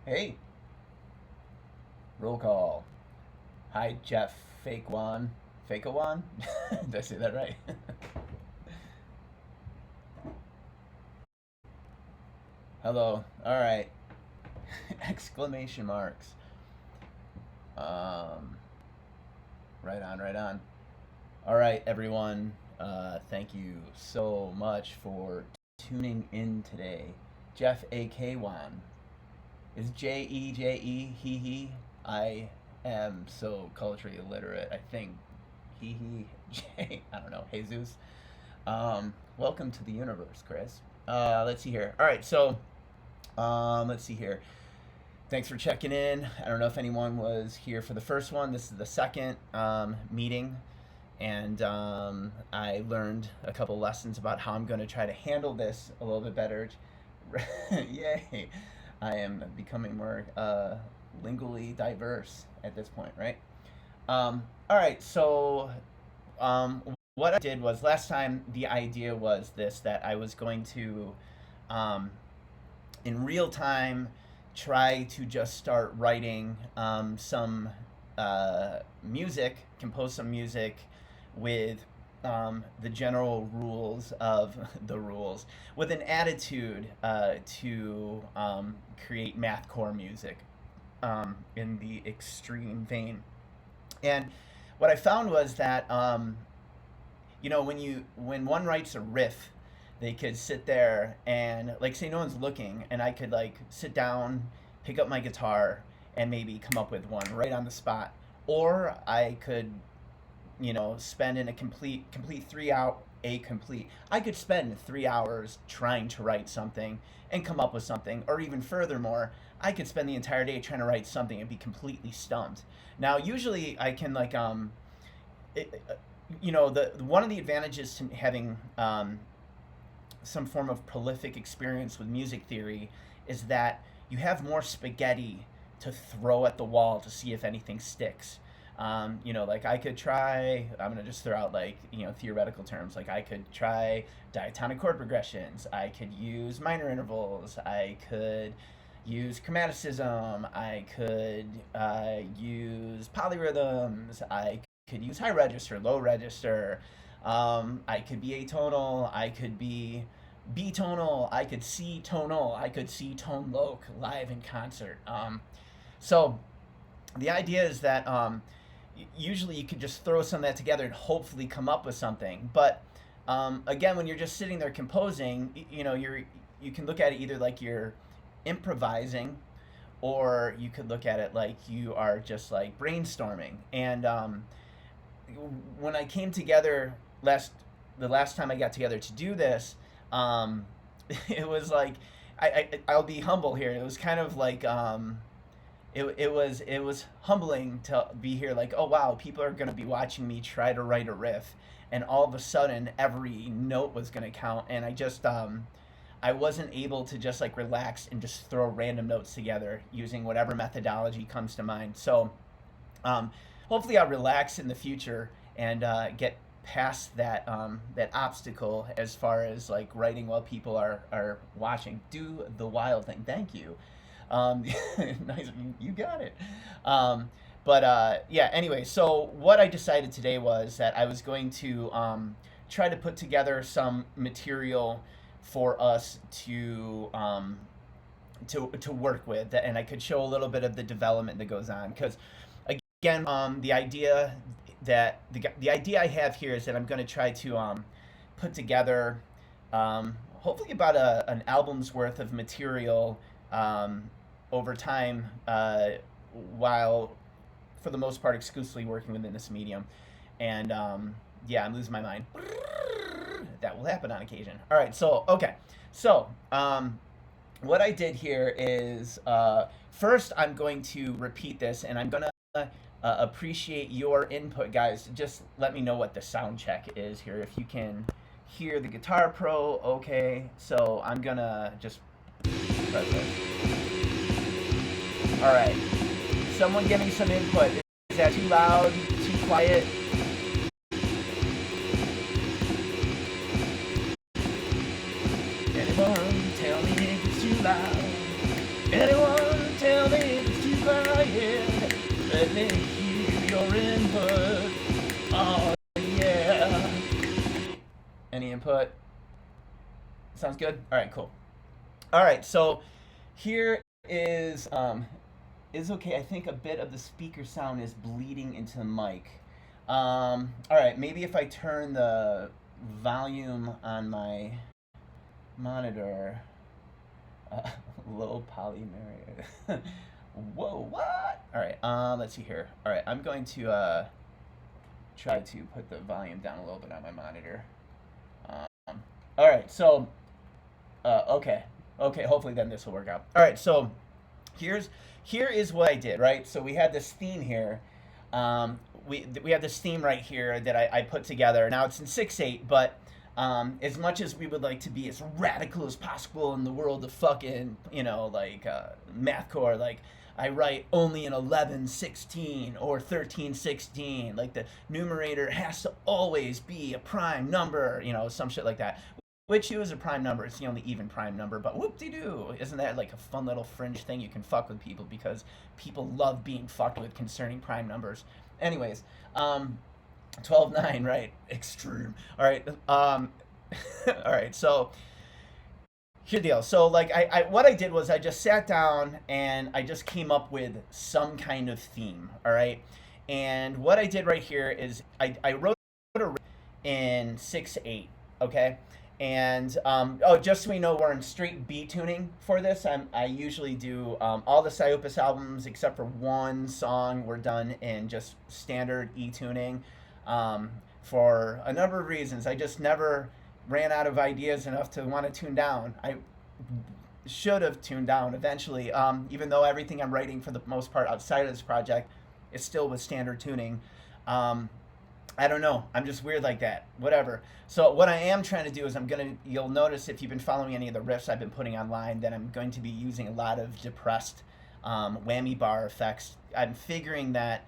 Hey, roll call. Hi, Jeff Fakewan. Fakewan? Did I say that right? Hello. All right. Exclamation marks. Um, right on, right on. All right, everyone. Thank you so much for tuning in today. Jeff A.K.Wan. Is Jejeh he? I am so culturally illiterate. I think he J. I don't know. Jesus. Welcome to the universe, Chris. Let's see here. All right, so let's see here. Thanks for checking in. I don't know if anyone was here for the first one. This is the second meeting, and I learned a couple lessons about how I'm going to try to handle this a little bit better. Yay! I am becoming more lingually diverse at this point, right? All right, so what I did was last time the idea was this that I was going to, um, in real time, try to just start writing some music, compose some music with the general rules of the rules, with an attitude to create mathcore music in the extreme vein. And what I found was that when one writes a riff, they could sit there and like say no one's looking, and I could like sit down, pick up my guitar, and maybe come up with one right on the spot, or I could spend in a complete 3 hour a complete I could spend 3 hours trying to write something and come up with something, or even furthermore, I could spend the entire day trying to write something and be completely stumped. Now usually I can like it, the one of the advantages to having some form of prolific experience with music theory is that you have more spaghetti to throw at the wall to see if anything sticks. Like I could try, I'm going to just throw out like, theoretical terms. Like I could try diatonic chord progressions. I could use minor intervals. I could use chromaticism. I could use polyrhythms. I could use high register, low register. I could be atonal. I could be B tonal. I could C tonal. I could C tone loc live in concert. So the idea is that usually you could just throw some of that together and hopefully come up with something. But again, when you're just sitting there composing, you can look at it either like you're improvising, or you could look at it like you are just like brainstorming. And when I came together the last time I got together to do this, it was like I'll be humble here. It was kind of like it was humbling to be here. Like, oh wow, people are gonna be watching me try to write a riff, and all of a sudden every note was gonna count, and I wasn't able to just like relax and just throw random notes together using whatever methodology comes to mind. So hopefully I'll relax in the future and get past that obstacle as far as like writing while people are watching. Do the wild thing. Thank you. Nice, you got it. But yeah, anyway, so what I decided today was that I was going to try to put together some material for us to work with, and I could show a little bit of the development that goes on. Because again, the idea I have here is that I'm going to try to put together hopefully about an album's worth of material over time, while for the most part exclusively working within this medium. And yeah, I'm losing my mind. That will happen on occasion. All right, so okay, so what I did here is first I'm going to repeat this, and I'm gonna appreciate your input, guys. Just let me know what the sound check is here. If you can hear the Guitar Pro, okay. So I'm gonna just press it. All right. Someone give me some input. Is that too loud? Too quiet? Anyone tell me if it's too loud? Anyone tell let me hear your input. Oh yeah. Any input? Sounds good? Alright, cool. Alright, so here is okay. I think a bit of the speaker sound is bleeding into the mic. Alright, maybe if I turn the volume on my monitor. Low polymer. Whoa, what? Alright, let's see here. Alright, I'm going to try to put the volume down a little bit on my monitor. Alright, so, okay, hopefully then this will work out. Alright, so here is what I did, right? So we had this theme here. We have this theme right here that I put together. Now it's in 6/8, but as much as we would like to be as radical as possible in the world of fucking, like mathcore, like I write only in 11/16 or 13/16. Like the numerator has to always be a prime number, some shit like that. Which is a prime number. It's the only even prime number, but whoop-de-doo. Isn't that like a fun little fringe thing you can fuck with people because people love being fucked with concerning prime numbers. Anyways, 12/9, right? Extreme. All right. All right. So here's the deal. So like I what I did was I just sat down and I just came up with some kind of theme. All right. And what I did right here is I wrote a riff in 6/8. Okay. And just so we know, we're in straight B tuning for this. I usually do all the Psyopus albums except for one song. We're done in just standard E tuning for a number of reasons. I just never ran out of ideas enough to want to tune down. I should have tuned down eventually, even though everything I'm writing for the most part outside of this project is still with standard tuning. I don't know. I'm just weird like that. Whatever. So what I am trying to do is you'll notice if you've been following any of the riffs I've been putting online that I'm going to be using a lot of depressed whammy bar effects. I'm figuring that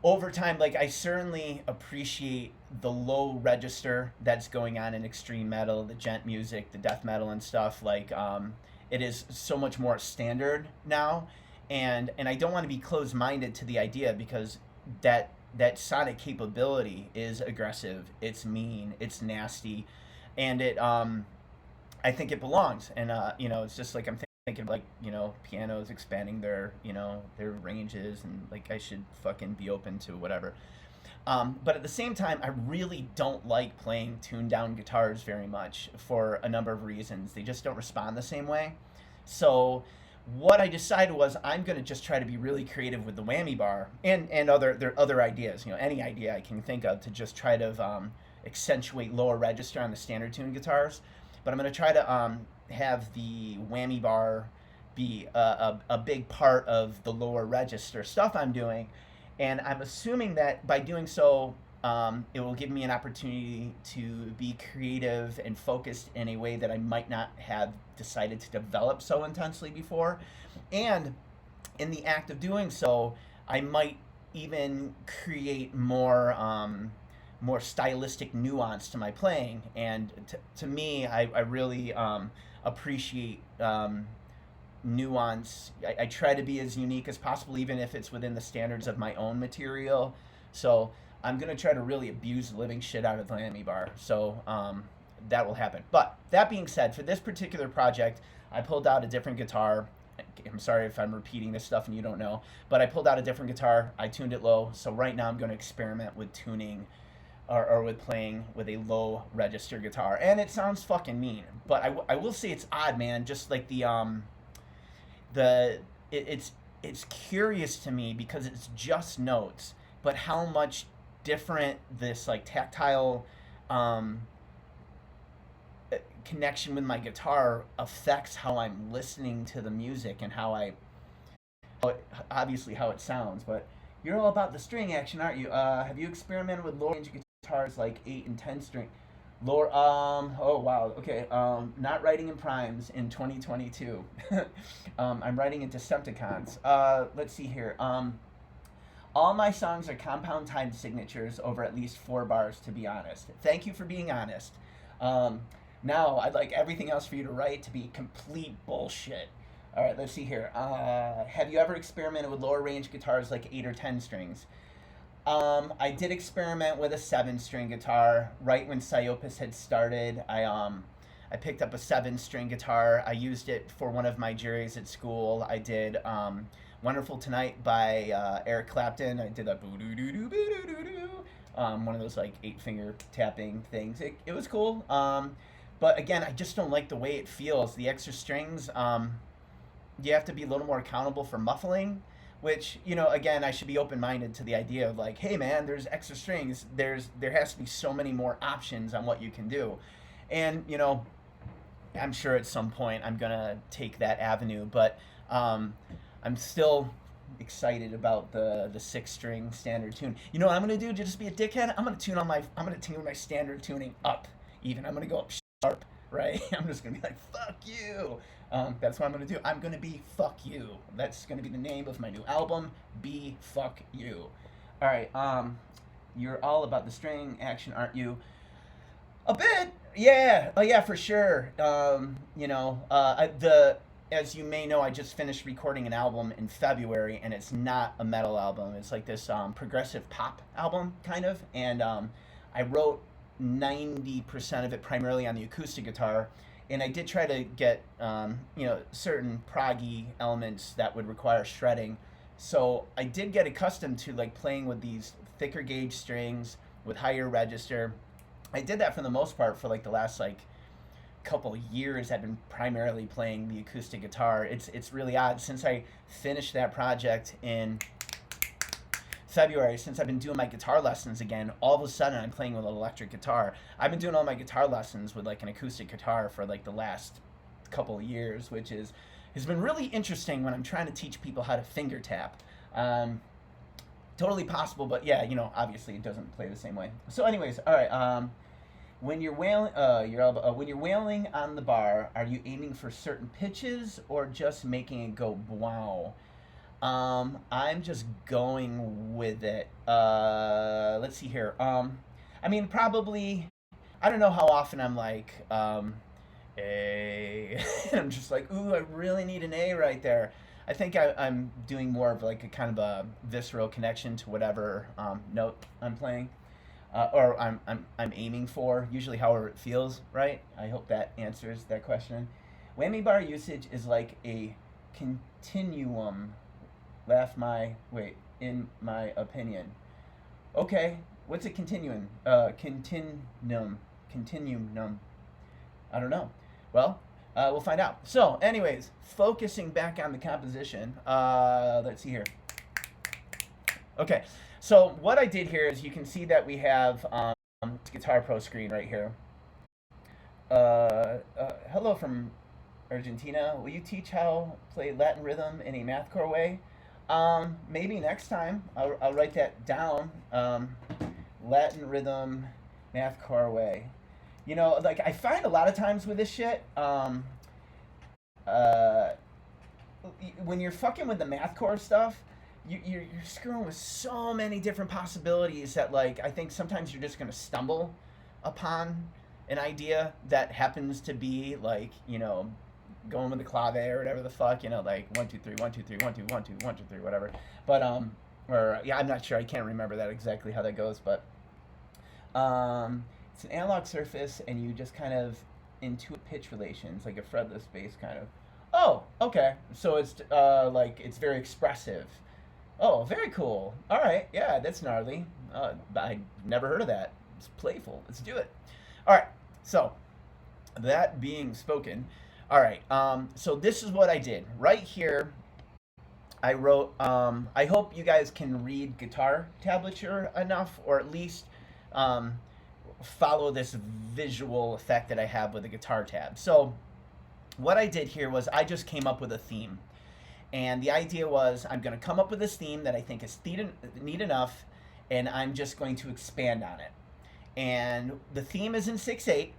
over time, like I certainly appreciate the low register that's going on in extreme metal, the gent music, the death metal and stuff. Like it is so much more standard now. And I don't want to be closed-minded to the idea because that sonic capability is aggressive, it's mean, it's nasty, and I think it belongs. And it's just like I'm thinking like pianos expanding their their ranges, and like I should fucking be open to whatever. But at the same time, I really don't like playing tuned down guitars very much for a number of reasons. They just don't respond the same way. So what I decided was I'm going to just try to be really creative with the whammy bar and other ideas, any idea I can think of to just try to accentuate lower register on the standard tuned guitars. But I'm going to try to have the whammy bar be a big part of the lower register stuff I'm doing. And I'm assuming that by doing so, it will give me an opportunity to be creative and focused in a way that I might not have decided to develop so intensely before. And in the act of doing so, I might even create more stylistic nuance to my playing. And to me, I really appreciate nuance. I try to be as unique as possible, even if it's within the standards of my own material. So I'm going to try to really abuse the living shit out of the whammy bar. So that will happen. But that being said, for this particular project, I pulled out a different guitar. I'm sorry if I'm repeating this stuff and you don't know, but I pulled out a different guitar. I tuned it low. So right now I'm going to experiment with tuning or with playing with a low register guitar. And it sounds fucking mean. But I will say it's odd, man. Just like it's curious to me because it's just notes, but how much different this like tactile connection with my guitar affects how I'm listening to the music and obviously how it sounds. But you're all about the string action, aren't you? Have you experimented with lower range guitars like 8 and 10 string? Lower, oh wow, okay, not writing in primes in 2022. I'm writing in Decepticons. Let's see here. All my songs are compound time signatures over at least 4 bars, to be honest. Thank you for being honest. Now, I'd like everything else for you to write to be complete bullshit. All right, let's see here. Have you ever experimented with lower range guitars like 8 or 10 strings? I did experiment with a 7 string guitar right when Psyopus had started. I picked up a 7 string guitar. I used it for one of my juries at school. I did "Wonderful Tonight" by Eric Clapton. I did a boo doo doo doo boo doo doo doo. One of those like 8 finger tapping things. It was cool. But again, I just don't like the way it feels. The extra strings. You have to be a little more accountable for muffling, which, again, I should be open-minded to the idea of like, hey man, there's extra strings, there has to be so many more options on what you can do. And I'm sure at some point I'm gonna take that avenue, but I'm still excited about the 6 string standard tune. You know what I'm gonna do to just be a dickhead? I'm gonna tune my standard tuning up. Even I'm gonna go up sharp, right? I'm just gonna be like, fuck you. That's what I'm gonna do. I'm gonna be fuck you. That's gonna be the name of my new album. Be fuck you. All right. You're all about the string action, aren't you? A bit, yeah. Oh, yeah, for sure. The as you may know, I just finished recording an album in February, and it's not a metal album. It's like this progressive pop album, kind of. And I wrote 90% of it primarily on the acoustic guitar, and I did try to get certain proggy elements that would require shredding. So I did get accustomed to like playing with these thicker gauge strings with higher register. I did that for the most part for like the last like couple years. I've been primarily playing the acoustic guitar. It's really odd since I finished that project in February. Since I've been doing my guitar lessons again, all of a sudden I'm playing with an electric guitar. I've been doing all my guitar lessons with like an acoustic guitar for like the last couple of years, which has been really interesting when I'm trying to teach people how to finger tap. Totally possible, but yeah, obviously it doesn't play the same way. So, anyways, all right. When you're wailing on the bar, are you aiming for certain pitches or just making it go wow? I'm just going with it. Let's see here. I mean, probably. I don't know how often I'm like, A. And I'm just like, ooh, I really need an A right there. I think I'm doing more of like a kind of a visceral connection to whatever note I'm playing, or I'm aiming for. Usually, however it feels, right? I hope that answers that question. Whammy bar usage is like a continuum. In my opinion. Okay, what's a continuum? Continuum. I don't know. Well, we'll find out. So, anyways, focusing back on the composition. Let's see here. Okay, so what I did here is you can see that we have Guitar Pro screen right here. Hello from Argentina. Will you teach how to play Latin rhythm in a mathcore way? Maybe next time. I'll write that down. Latin rhythm, mathcore way. Like I find a lot of times with this shit, uh, when you're fucking with the mathcore stuff, you're screwing with so many different possibilities that like I think sometimes you're just gonna stumble upon an idea that happens to be like going with the clave or whatever the fuck, like 1 2 3 1 2 3 1 2 1 2 1 2 3 whatever. But or yeah, I'm not sure. I can't remember that exactly how that goes, but it's an analog surface, and you just kind of intuit pitch relations like a fretless bass kind of. Oh, okay. So it's like it's very expressive. Oh, very cool. All right, yeah, that's gnarly. I never heard of that. It's playful. Let's do it. All right. So that being spoken, all right. So this is what I did right here. I wrote. I hope you guys can read guitar tablature enough, or at least um, follow this visual effect that I have with the guitar tab. So what I did here was I just came up with a theme, and the idea was I'm going to come up with this theme that I think is neat enough, and I'm just going to expand on it. And the theme is in 6/8,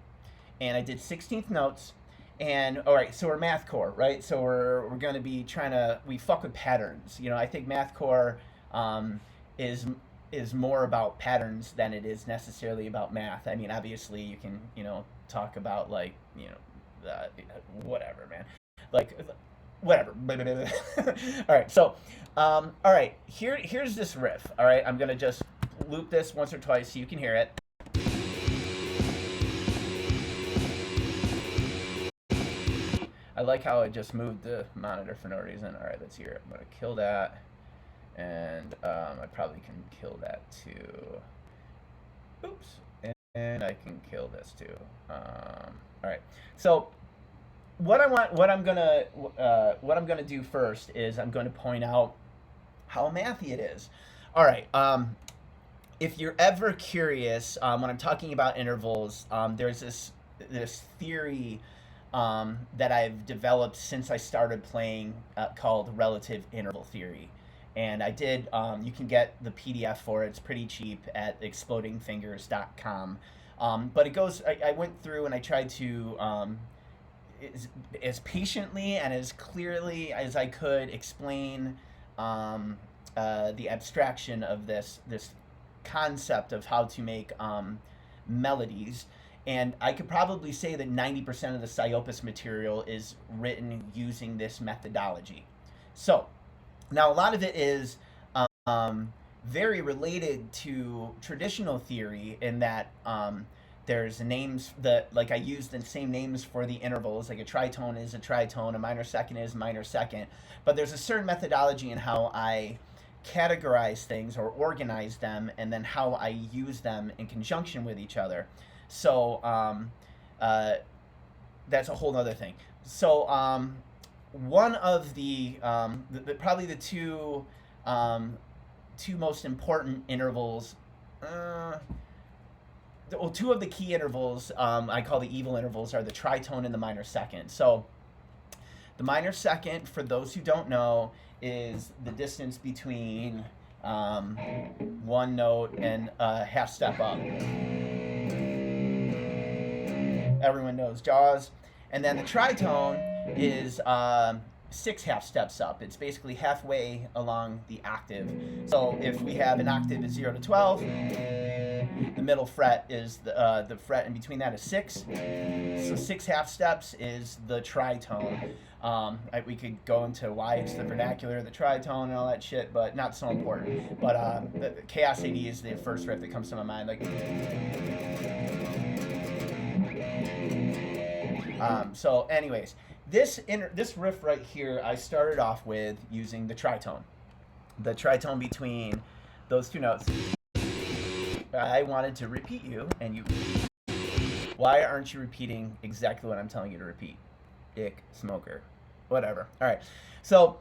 and I did 16th notes. And all right, so we're mathcore, right? So we're going to be we fuck with patterns. I think mathcore is more about patterns than it is necessarily about math. I mean, obviously you can talk about like whatever, man. Like whatever. All right, so, all right, here's this riff. All right, I'm gonna just loop this once or twice so you can hear it. I like how I just moved the monitor for no reason. All right, let's hear it. I'm gonna kill that, and I probably can kill that too. Oops, and I can kill this too. All right, so what I'm gonna do first is I'm going to point out how mathy it is. All right. If you're ever curious, when I'm talking about intervals, there's this theory that I've developed since I started playing called relative interval theory. And I did, you can get the PDF for it. It's pretty cheap at explodingfingers.com. But it goes, I went through and I tried to, as patiently and as clearly as I could, explain the abstraction of this concept of how to make melodies. And I could probably say that 90% of the Psyopus material is written using this methodology. So, now a lot of it is very related to traditional theory in that there's names that, like, I use the same names for the intervals, like a tritone is a tritone, a minor second is minor second, but there's a certain methodology in how I categorize things or organize them, and then how I use them in conjunction with each other. So that's a whole other thing. So one of the probably the two most important intervals, two of the key intervals I call the evil intervals are the tritone and the minor second. So the minor second, for those who don't know, is the distance between one note and a half step up. Everyone knows Jaws. And then the tritone is 6 half steps up. It's basically halfway along the octave. So if we have an octave is 0 to 12, the middle fret is the fret in between that is 6. So 6 half steps is the tritone. We could go into why it's the vernacular, the tritone, and all that shit, but not so important. But the Chaos AD is the first riff that comes to my mind. Like, so anyways, this riff right here, I started off with using the tritone between those two notes. I wanted to repeat you, and you. Why aren't you repeating exactly what I'm telling you to repeat? Dick smoker, whatever. All right, so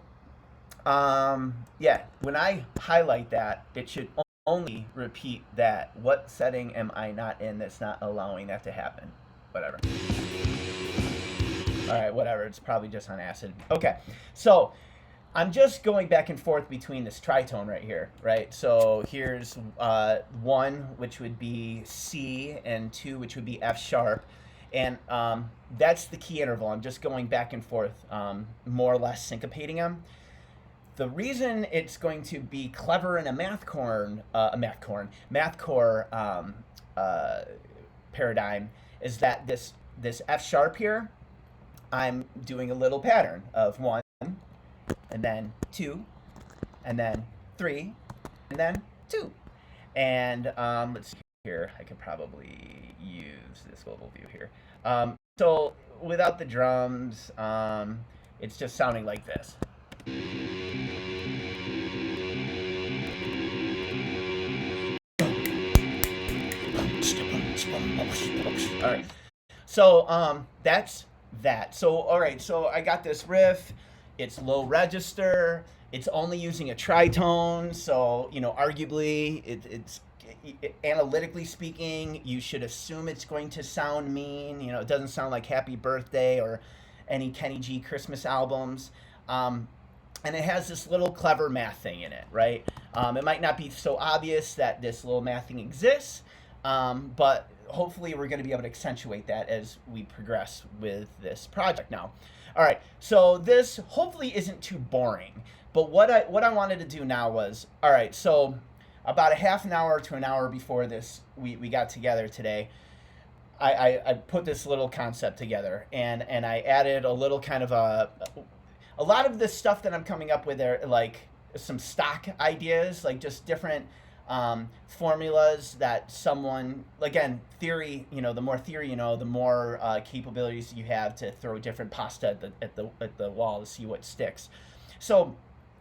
yeah, when I highlight that, it should only repeat that. What setting am I not in that's not allowing that to happen? Whatever. All right, whatever. It's probably just on acid. Okay, so I'm just going back and forth between this tritone right here, right? So here's 1, which would be C, and 2, which would be F sharp. And that's the key interval. I'm just going back and forth, more or less syncopating them. The reason it's going to be clever in a Mathcore paradigm is that this F sharp here, I'm doing a little pattern of 1, and then 2, and then 3, and then 2. And let's see here. I could probably use this global view here. So without the drums, it's just sounding like this. All right. So that's that. So all right. So I got this riff. It's low register. It's only using a tritone. So arguably, it's analytically speaking, you should assume it's going to sound mean. It doesn't sound like Happy Birthday or any Kenny G Christmas albums. And it has this little clever math thing in it, right? It might not be so obvious that this little math thing exists, but hopefully we're going to be able to accentuate that as we progress with this project now. All right, so this hopefully isn't too boring, but what I wanted to do now was, all right, so about a half an hour to an hour before this, we got together today, I put this little concept together, and I added a little kind of a a lot of the stuff that I'm coming up with are like some stock ideas, like just different formulas that someone, again, theory, the more theory you know, the more capabilities you have to throw different pasta at the wall to see what sticks. So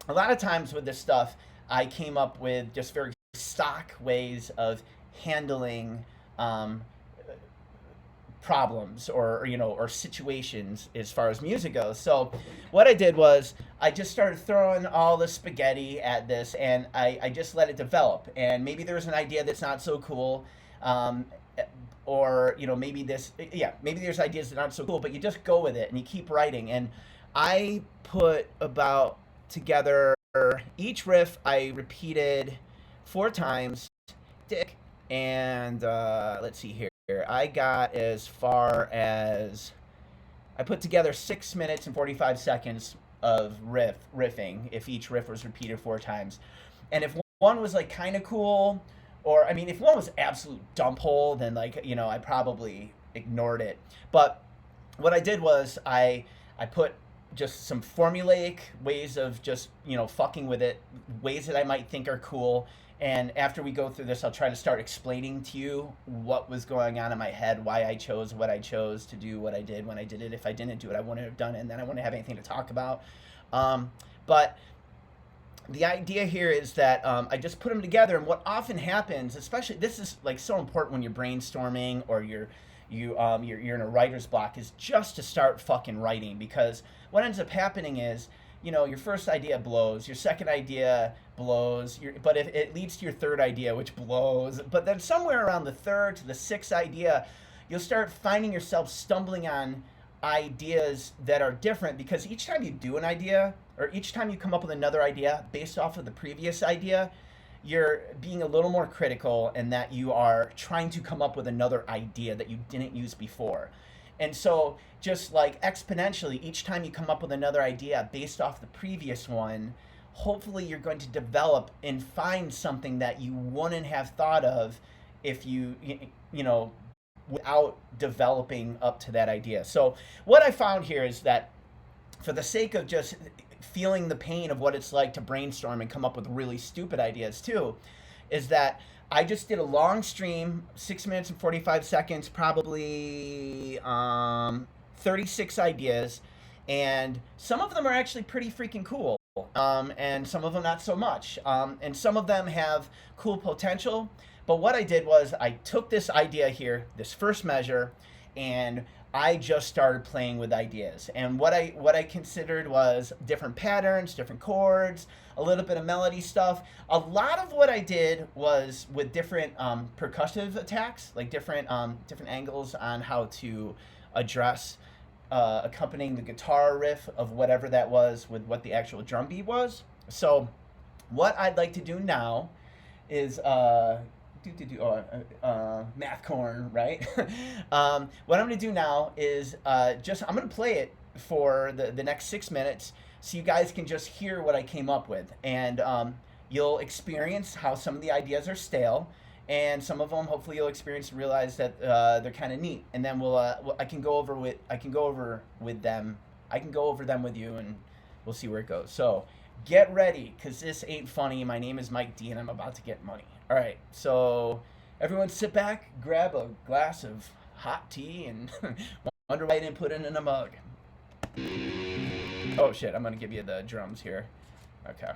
a lot of times with this stuff, I came up with just very stock ways of handling um, problems or situations as far as music goes. So what I did was I just started throwing all the spaghetti at this, and I just let it develop. And maybe there's an idea that's not so cool, um, or maybe maybe there's ideas that aren't so cool, but you just go with it and you keep writing. And I put about together each riff I repeated 4 times. Dick, and let's see here. I got as far as I put together 6 minutes and 45 seconds of riffing if each riff was repeated 4 times. And if one was like kind of cool, or I mean, if one was absolute dump hole, then like I probably ignored it. But what I did was I put just some formulaic ways of just fucking with it, ways that I might think are cool. And after we go through this, I'll try to start explaining to you what was going on in my head, why I chose what I chose to do, what I did when I did it. If I didn't do it, I wouldn't have done it, and then I wouldn't have anything to talk about. But the idea here is that I just put them together, and what often happens, especially this is like so important when you're brainstorming or you're in a writer's block, is just to start fucking writing, because what ends up happening is your first idea blows, your second idea blows, but if it leads to your third idea, which blows, but then somewhere around the third to the sixth idea, you'll start finding yourself stumbling on ideas that are different, because each time you do an idea, or each time you come up with another idea based off of the previous idea, you're being a little more critical, and that you are trying to come up with another idea that you didn't use before. And so just like exponentially, each time you come up with another idea based off the previous one, hopefully you're going to develop and find something that you wouldn't have thought of if without developing up to that idea. So what I found here is that, for the sake of just feeling the pain of what it's like to brainstorm and come up with really stupid ideas too, is that I just did a long stream, 6 minutes and 45 seconds, probably 36 ideas, and some of them are actually pretty freaking cool, and some of them not so much, and some of them have cool potential. But what I did was I took this idea here, this first measure, and I just started playing with ideas. And what I considered was different patterns, different chords, a little bit of melody stuff. A lot of what I did was with different percussive attacks, like different angles on how to address accompanying the guitar riff of whatever that was with what the actual drum beat was. So what I'd like to do now is Mathcore, right? What I'm going to do now is I'm going to play it for the next 6 minutes, so you guys can just hear what I came up with, and you'll experience how some of the ideas are stale, and some of them hopefully you'll experience and realize that they're kind of neat, and then I can go over them with you, and we'll see where it goes. So get ready, because this ain't funny. My name is Mike D, and I'm about to get money. All right, so everyone sit back, grab a glass of hot tea, and wonder why I didn't put it in a mug. Oh shit, I'm gonna give you the drums here. Okay.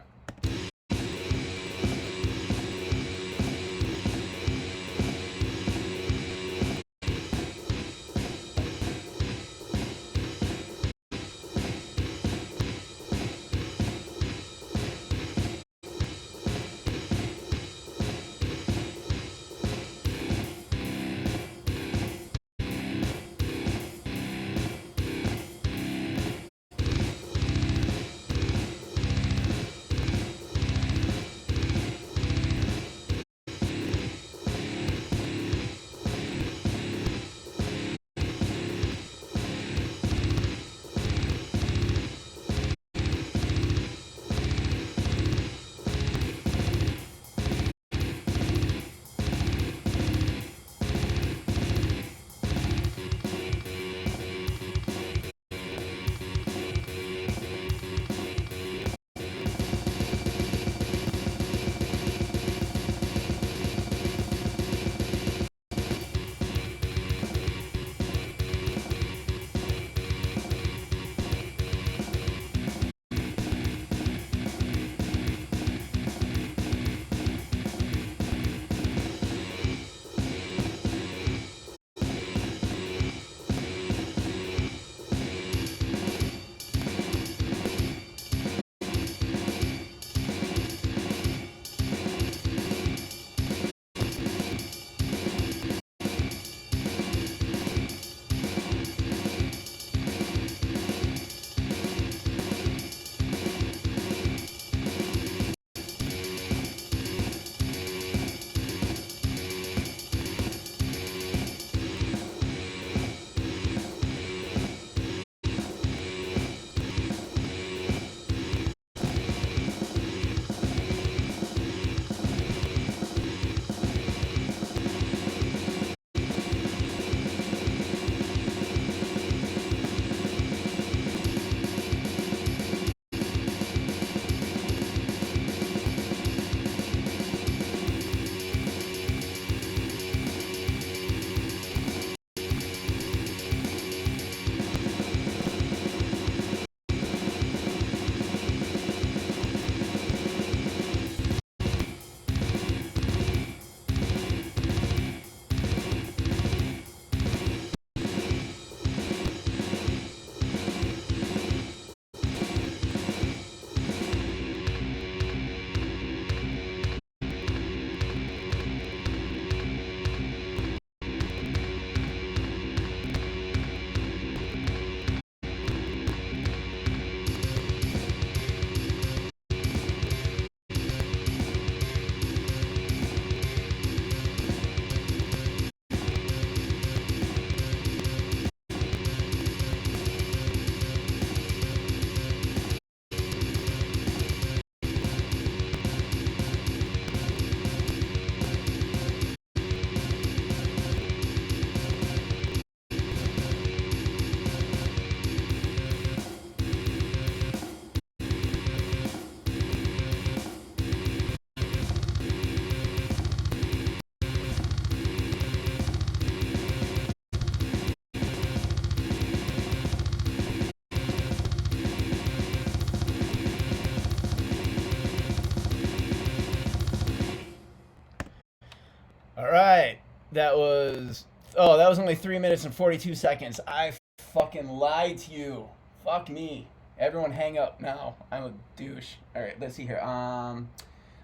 That was that was only 3 minutes and 42 seconds. I fucking lied to you. Fuck me. Everyone hang up now. I'm a douche. All right, let's see here. Love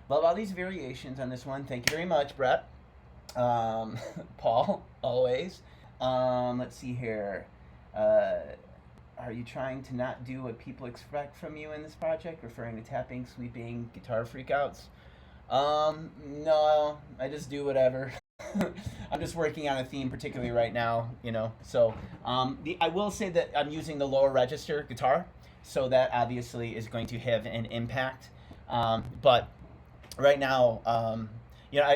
all these variations on this one. Thank you very much, Brett. Paul, always. Let's see here. Are you trying to not do what people expect from you in this project, referring to tapping, sweeping, guitar freakouts? No, I just do whatever. I'm just working on a theme, particularly right now, you know. So, I will say that I'm using the lower register guitar, so that obviously is going to have an impact. But right now, you know,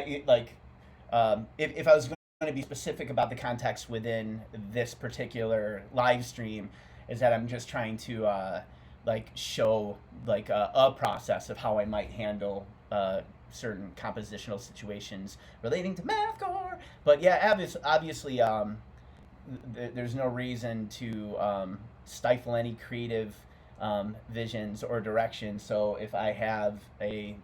if I was going to be specific about the context within this particular live stream, is that I'm just trying to like show like a process of how I might handle certain compositional situations relating to mathcore. But yeah, obviously, there's no reason to stifle any creative visions or direction. So if I have a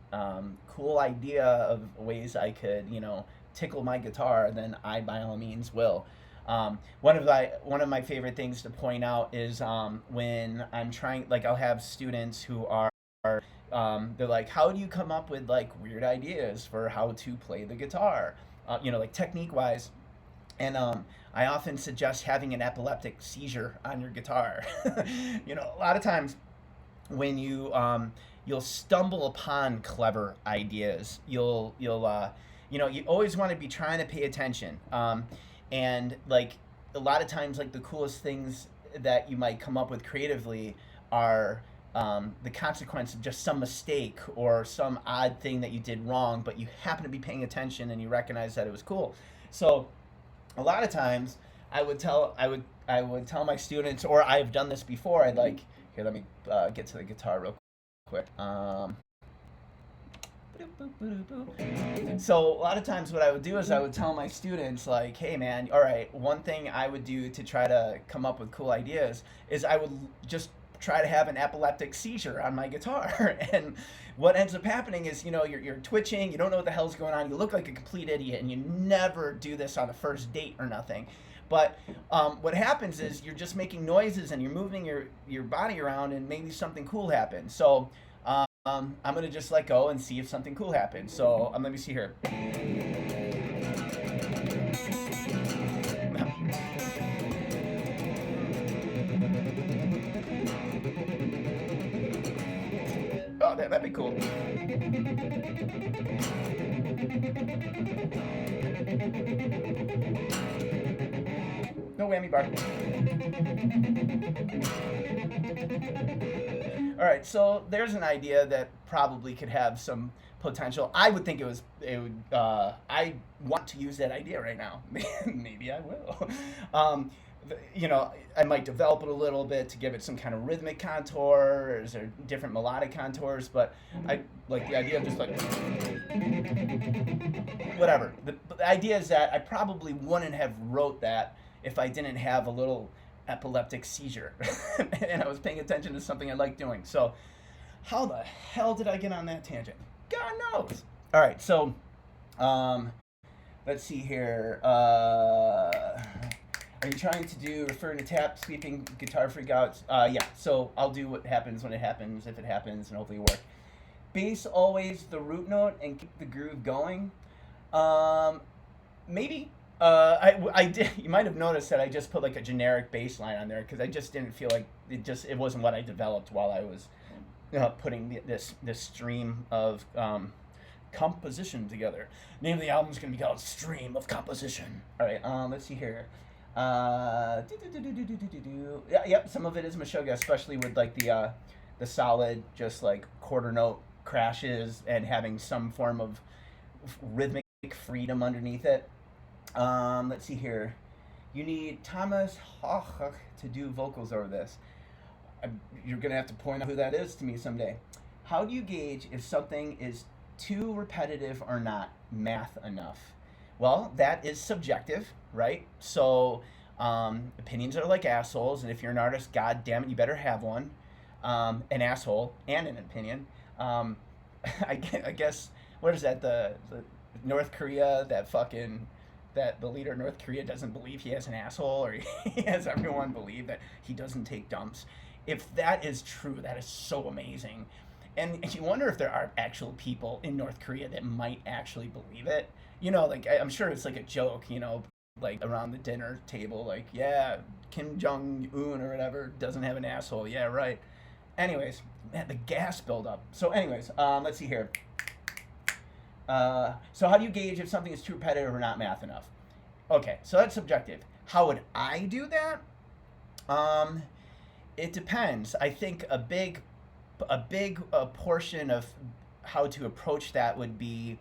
cool idea of ways I could, you know, tickle my guitar, then I by all means will. One of my favorite things to point out is when I'm trying, like I'll have students who are they're like, how do you come up with like weird ideas for how to play the guitar, you know, like technique wise. And I often suggest having an epileptic seizure on your guitar. You know, a lot of times when you'll stumble upon clever ideas, you'll you know, you always want to be trying to pay attention. And like a lot of times, like the coolest things that you might come up with creatively are the consequence of just some mistake or some odd thing that you did wrong, but you happen to be paying attention and you recognize that it was cool. So a lot of times I would tell my students, or I've done this before. I'd like, here, let me get to the guitar real quick. So a lot of times what I would do is I would tell my students like, hey man, all right, one thing I would do to try to come up with cool ideas is I would just try to have an epileptic seizure on my guitar. And what ends up happening is, you know, you're twitching, you don't know what the hell's going on, you look like a complete idiot, and you never do this on a first date or nothing. But what happens is you're just making noises and you're moving your body around, and maybe something cool happens. So I'm going to just let go and see if something cool happens. So let me see here. Oh, that'd be cool. No whammy bar. All right, so there's an idea that probably could have some potential. I would think I want to use that idea right now. Maybe I will. You know, I might develop it a little bit to give it some kind of rhythmic contours or different melodic contours, but I like the idea of just like whatever. The idea is that I probably wouldn't have wrote that if I didn't have a little epileptic seizure and I was paying attention to something I like doing. So how the hell did I get on that tangent? God knows. All right, so let's see here. Are you trying to do referring to tap, sweeping, guitar freakouts? Yeah, so I'll do what happens when it happens, if it happens, and hopefully work. Bass always the root note and keep the groove going. Maybe. I did. You might have noticed that I just put like a generic bass line on there because I just didn't feel like it wasn't what I developed while I was putting this stream of composition together. Name of the album is going to be called Stream of Composition. All right, let's see here. Yeah, yep, some of it is Meshuggah, especially with like the solid, just like quarter note crashes and having some form of rhythmic freedom underneath it. Let's see here. You need Thomas Hoch to do vocals over this. You're gonna have to point out who that is to me someday. How do you gauge if something is too repetitive or not math enough? Well, that is subjective, right? So opinions are like assholes, and if you're an artist, god damn it, you better have one. An asshole and an opinion. I guess what is that? The North Korea, that that the leader of North Korea doesn't believe he has an asshole, or he has everyone believe that he doesn't take dumps. If that is true, that is so amazing. And you wonder if there are actual people in North Korea that might actually believe it. Like I'm sure it's like a joke, like around the dinner table, like, yeah, Kim Jong Un or whatever doesn't have an asshole. Yeah, right. Anyways, man, the gas buildup. So, anyways, let's see here. So how do you gauge if something is too repetitive or not math enough? Okay, so that's subjective. How would I do that? It depends. I think a big portion of how to approach that would be,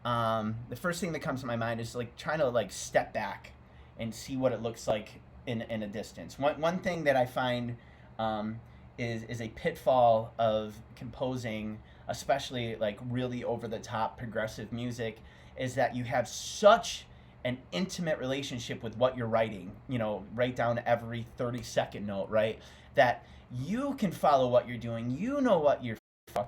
the first thing that comes to my mind is like trying to like step back and see what it looks like in a distance. One thing that I find is a pitfall of composing, especially like really over the top progressive music, is that you have such an intimate relationship with what you're writing, right down to every 30-second note, right? That you can follow what you're doing, what you're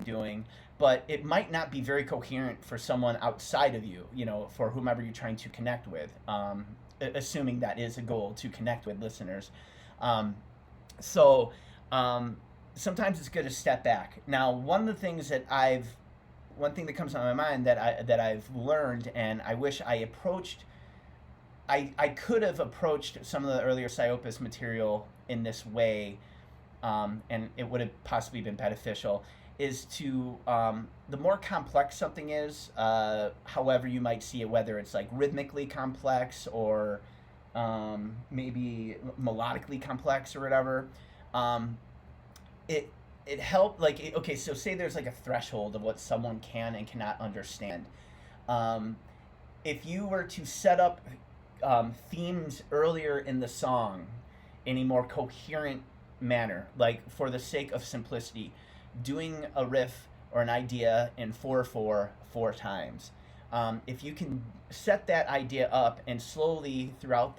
doing, but it might not be very coherent for someone outside of you, for whomever you're trying to connect with, assuming that is a goal, to connect with listeners. Sometimes it's good to step back. Now, one thing that comes to my mind that I've learned, and I wish I could have approached some of the earlier Psyopus material in this way, and it would have possibly been beneficial, is to, the more complex something is, however you might see it, whether it's like rhythmically complex or maybe melodically complex or whatever, it helped, like, okay, so say there's like a threshold of what someone can and cannot understand. If you were to set up themes earlier in the song in a more coherent manner, like for the sake of simplicity, doing a riff or an idea in 4/4 4 times. If you can set that idea up and slowly throughout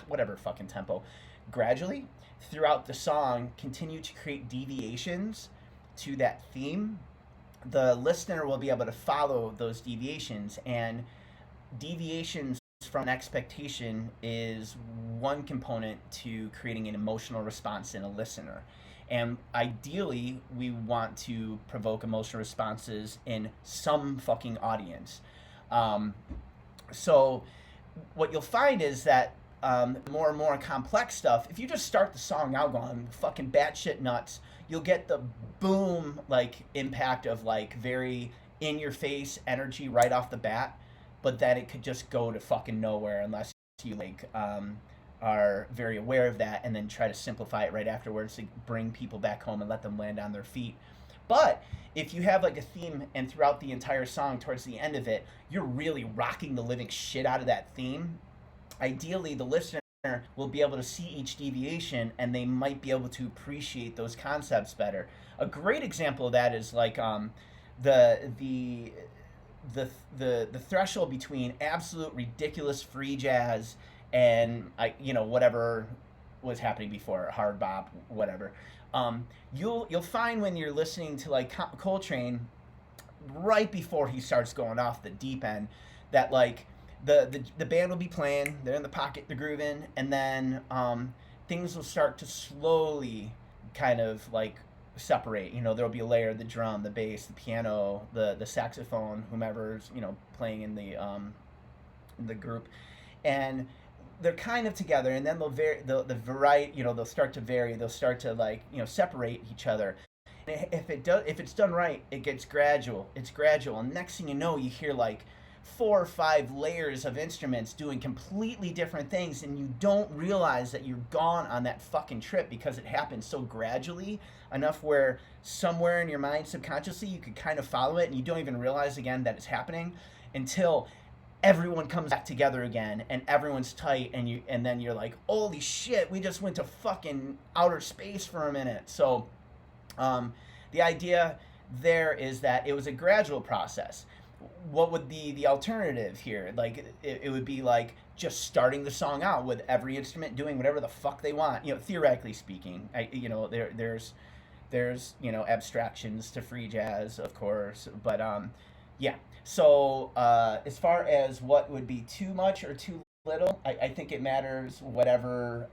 whatever fucking tempo, gradually throughout the song, continue to create deviations to that theme, the listener will be able to follow those deviations, and deviations from an expectation is one component to creating an emotional response in a listener. And ideally, we want to provoke emotional responses in some fucking audience. So what you'll find is that more and more complex stuff, if you just start the song out going fucking batshit nuts, you'll get the boom, like, impact of, like, very in-your-face energy right off the bat, but then it could just go to fucking nowhere unless you, like, are very aware of that and then try to simplify it right afterwards to bring people back home and let them land on their feet. But if you have like a theme and throughout the entire song, towards the end of it, you're really rocking the living shit out of that theme, ideally the listener will be able to see each deviation and they might be able to appreciate those concepts better. A great example of that is like the threshold between absolute ridiculous free jazz and whatever was happening before, hard bop, whatever. You'll find when you're listening to like Coltrane, right before he starts going off the deep end, that like the band will be playing, they're in the pocket, they're grooving, and then things will start to slowly kind of like separate. There'll be a layer of the drum, the bass, the piano, the saxophone, whomever's playing in the group, and they're kind of together, and then they'll they'll start to vary, they'll start to like separate each other. And if it's done right, it gets gradual. It's gradual, and next thing you know, you hear like 4 or 5 layers of instruments doing completely different things, and you don't realize that you're gone on that fucking trip because it happens so gradually enough where somewhere in your mind subconsciously you could kind of follow it, and you don't even realize again that it's happening until everyone comes back together again and everyone's tight, and then you're like, holy shit, we just went to fucking outer space for a minute. So the idea there is that it was a gradual process. What would be the alternative here? Like it would be like just starting the song out with every instrument doing whatever the fuck they want, theoretically speaking. There's abstractions to free jazz, of course, but Yeah. So as far as what would be too much or too little, I think it matters whatever.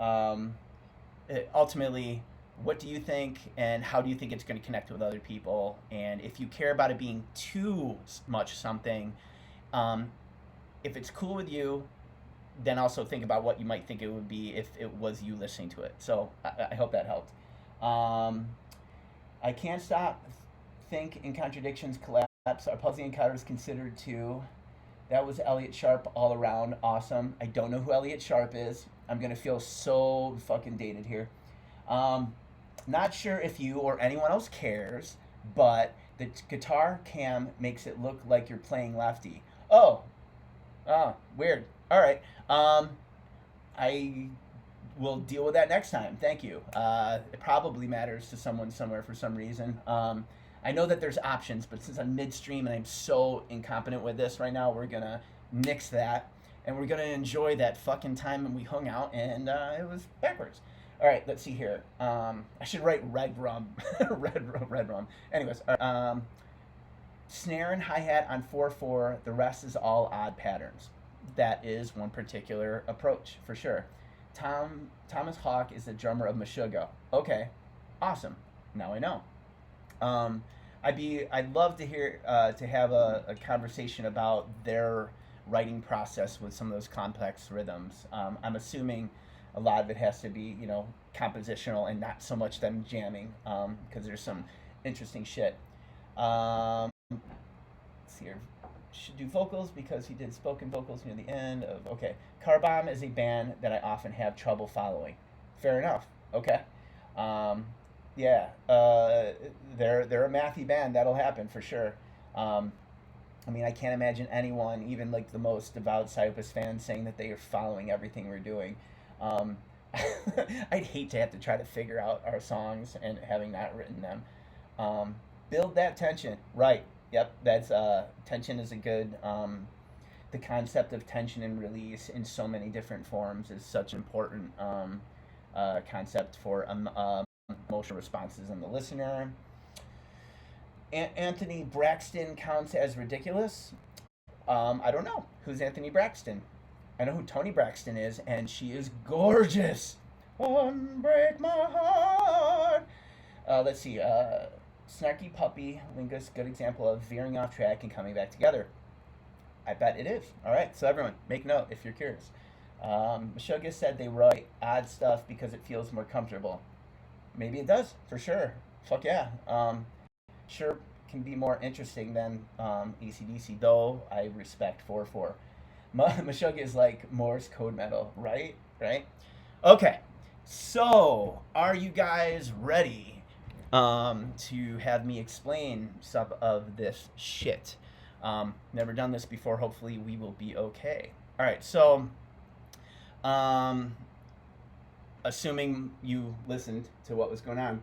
Ultimately, what do you think, and how do you think it's going to connect with other people? And if you care about it being too much something, um, if it's cool with you, then also think about what you might think it would be if it was you listening to it. So I hope that helped. Um, I can't stop think in contradictions collapse. Are Puzzle Encounters considered too? That was Elliot Sharp all around. Awesome. I don't know who Elliot Sharp is. I'm gonna feel so fucking dated here. Um, Not sure if you or anyone else cares, but the guitar cam makes it look like you're playing lefty. Oh, weird. All right. I will deal with that next time. Thank you. It probably matters to someone somewhere for some reason. I know that there's options, but since I'm midstream and I'm so incompetent with this right now, we're gonna nix that, and we're gonna enjoy that fucking time when we hung out, and it was backwards. All right, let's see here. I should write red rum, red rum. Anyways, snare and hi hat on 4/4. The rest is all odd patterns. That is one particular approach for sure. Thomas Hawk is the drummer of Meshuggah. Okay, awesome. Now I know. Um, I'd love to hear to have a conversation about their writing process with some of those complex rhythms. I'm assuming a lot of it has to be compositional and not so much them jamming because there's some interesting shit. Let's see here. Should do vocals because he did spoken vocals near the end of okay. Car Bomb is a band that I often have trouble following. Fair enough. Okay. Um, yeah, they're a mathy band. That'll happen for sure. Um, I mean, I can't imagine anyone, even like the most devout Cypress fans, saying that they are following everything we're doing. Um, I'd hate to have to try to figure out our songs and having not written them. Build that tension, right? Yep, that's tension is a good. The concept of tension and release in so many different forms is such an important concept for emotional responses in the listener. Anthony Braxton counts as ridiculous. I don't know. Who's Anthony Braxton? I know who Tony Braxton is, and she is gorgeous. Unbreak my heart. Let's see. Snarky Puppy, Lingus, good example of veering off track and coming back together. I bet it is. All right, so everyone, make note if you're curious. Meshuggah said they write odd stuff because it feels more comfortable. Maybe it does, for sure. Fuck yeah. Sure can be more interesting than ACDC, though I respect 4/4. Meshuggah is like Morse code metal, right? Right? Okay, so are you guys ready to have me explain some of this shit? Never done this before. Hopefully, we will be okay. All right, so assuming you listened to what was going on,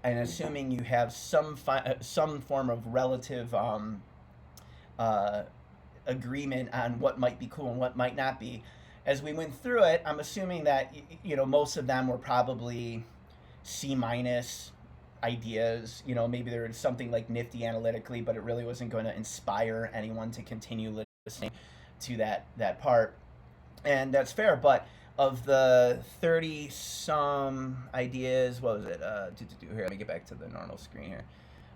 and assuming you have some form of relative agreement on what might be cool and what might not be, as we went through it, I'm assuming that most of them were probably C minus ideas. Maybe there was something like nifty analytically, but it really wasn't going to inspire anyone to continue listening to that part, and that's fair. But of the 30 some ideas, what was it? Here, let me get back to the normal screen here.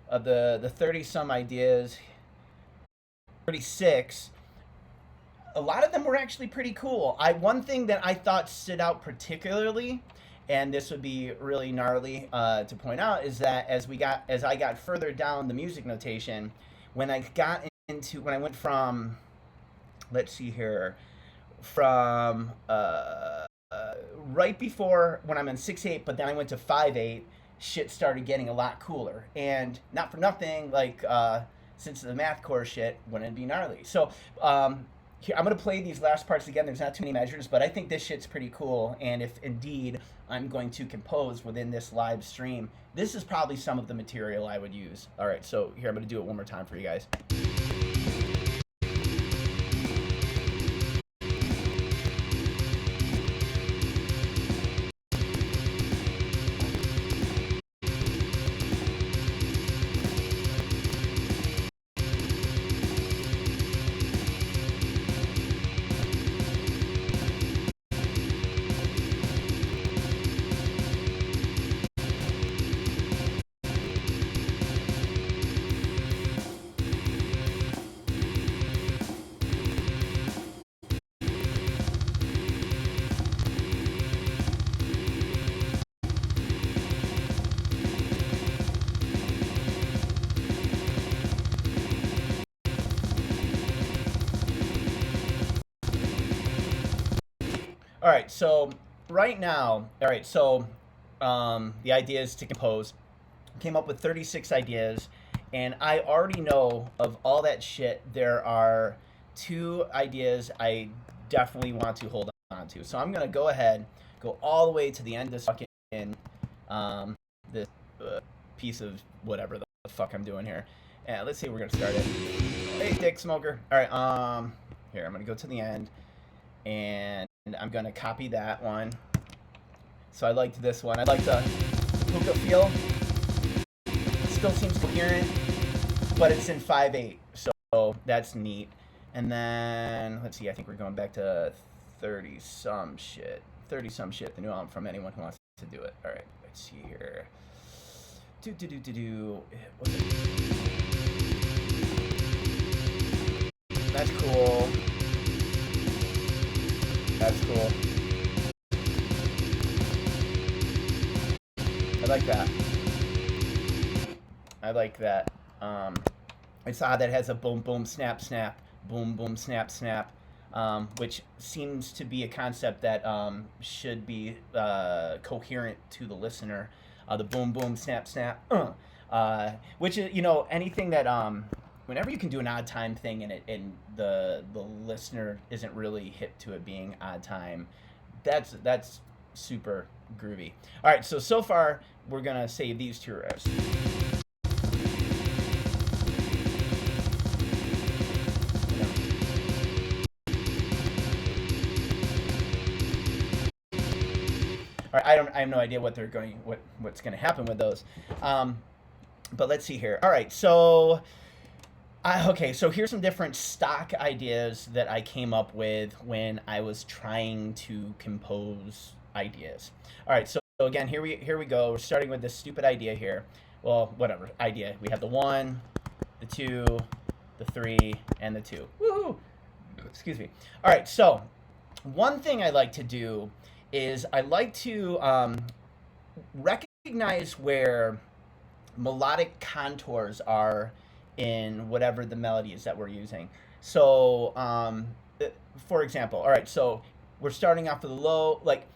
Of the 30 some ideas, 36, a lot of them were actually pretty cool. One thing that I thought stood out particularly, and this would be really gnarly to point out, is that as I got further down the music notation, when I went from, let's see here, from right before when I'm in 6/8, but then I went to 5/8, shit started getting a lot cooler. And not for nothing, like since the mathcore shit wouldn't be gnarly. So here, I'm gonna play these last parts again. There's not too many measures, but I think this shit's pretty cool. And if indeed I'm going to compose within this live stream, this is probably some of the material I would use. All right, so here I'm gonna do it one more time for you guys. All right, so right now, all right, so the idea is to compose. Came up with 36 ideas, and I already know of all that shit, there are 2 ideas I definitely want to hold on to. So I'm going to go ahead, go all the way to the end of this fucking um, this piece of whatever the fuck I'm doing here. And let's see, we're going to start it. Hey, dick smoker. All right, here, I'm going to go to the end, and I'm going to copy that one. So I liked this one. I like the hookah feel. It still seems coherent, but it's in 5/8, so that's neat. And then let's see. I think we're going back to 30 some shit. 30 some shit. The new album from anyone who wants to do it. All right. Let's see here. What's it? That's cool. That's cool. I like that. I like that. It's odd that it has a boom, boom, snap, snap, boom, boom, snap, snap, which seems to be a concept that should be coherent to the listener. The boom, boom, snap, snap, which is, anything that whenever you can do an odd time thing and the listener isn't really hip to it being odd time, that's super groovy. All right, so far we're gonna save these 2 riffs. All right, I have no idea what's gonna happen with those, but let's see here. All right, so so here's some different stock ideas that I came up with when I was trying to compose ideas. All right, so again, here we go. We're starting with this stupid idea here. Well, whatever idea. We have the 1, the 2, the 3, and the 2. Woohoo! Excuse me. All right, so one thing I like to do is I like to recognize where melodic contours are in whatever the melody is that we're using. So, for example, all right, so we're starting off with a low, like,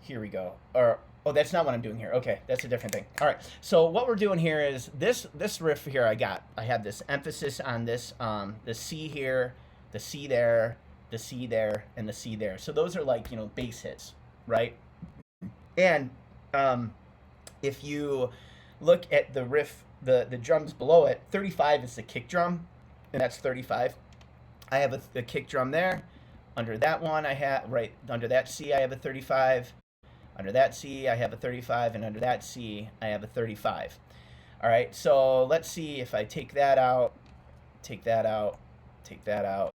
here we go. Oh, that's not what I'm doing here. Okay, that's a different thing. All right, so what we're doing here is this riff here. I have this emphasis on this, the C here, the C there, the C there, and the C there. So those are like, bass hits, right? And if you look at the riff, the drums below it, 35 is the kick drum, and that's 35. I have a kick drum there. Under that one, I have, right under that C, I have a 35. Under that C, I have a 35, and under that C, I have a 35. All right, so let's see if I take that out, take that out, take that out,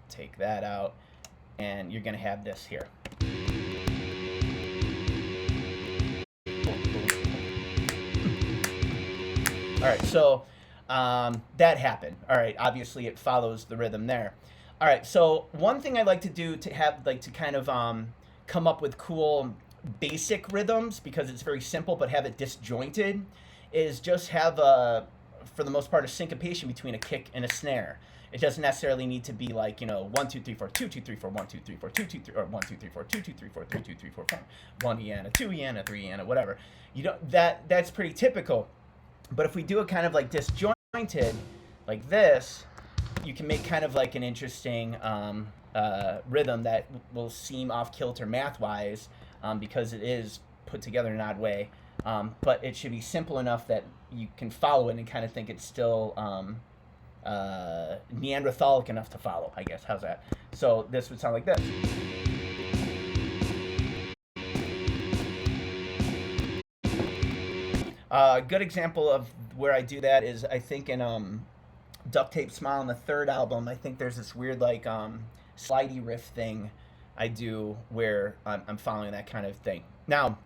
take that out, and you're gonna have this here. All right, so that happened. All right, obviously it follows the rhythm there. All right, so one thing I like to do to have, like, to kind of come up with cool basic rhythms, because it's very simple but have it disjointed, is just have for the most part, a syncopation between a kick and a snare. It doesn't necessarily need to be like, 1 2 3 4 2 2 3 4 1 2 3 4 2 2 3, or 1 2 3 4 2 2 3 4 3 2 3 4 5 1 Eana 2 Eana 3 Eana, whatever. That's pretty typical. But if we do it kind of like disjointed, like this, you can make kind of like an interesting rhythm that will seem off kilter math-wise, because it is put together in an odd way. But it should be simple enough that you can follow it and kind of think it's still Neanderthalic enough to follow, I guess. How's that? So this would sound like this. A good example of where I do that is, I think, in Duct Tape Smile on the 3rd album. I think there's this weird, like, slidey riff thing I do where I'm following that kind of thing. Now,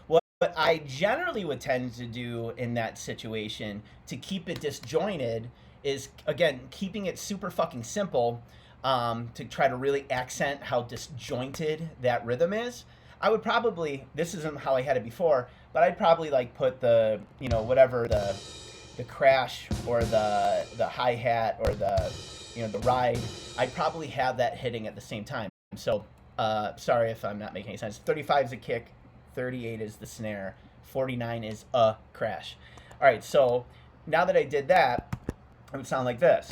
what I generally would tend to do in that situation to keep it disjointed is, again, keeping it super fucking simple, to try to really accent how disjointed that rhythm is. I would probably, this isn't how I had it before, but I'd probably like put the, whatever the crash or the hi-hat or the ride, I'd probably have that hitting at the same time. So Sorry if I'm not making any sense. 35 is a kick, 38 is the snare, 49 is a crash. All right, so now that I did that, it would sound like this.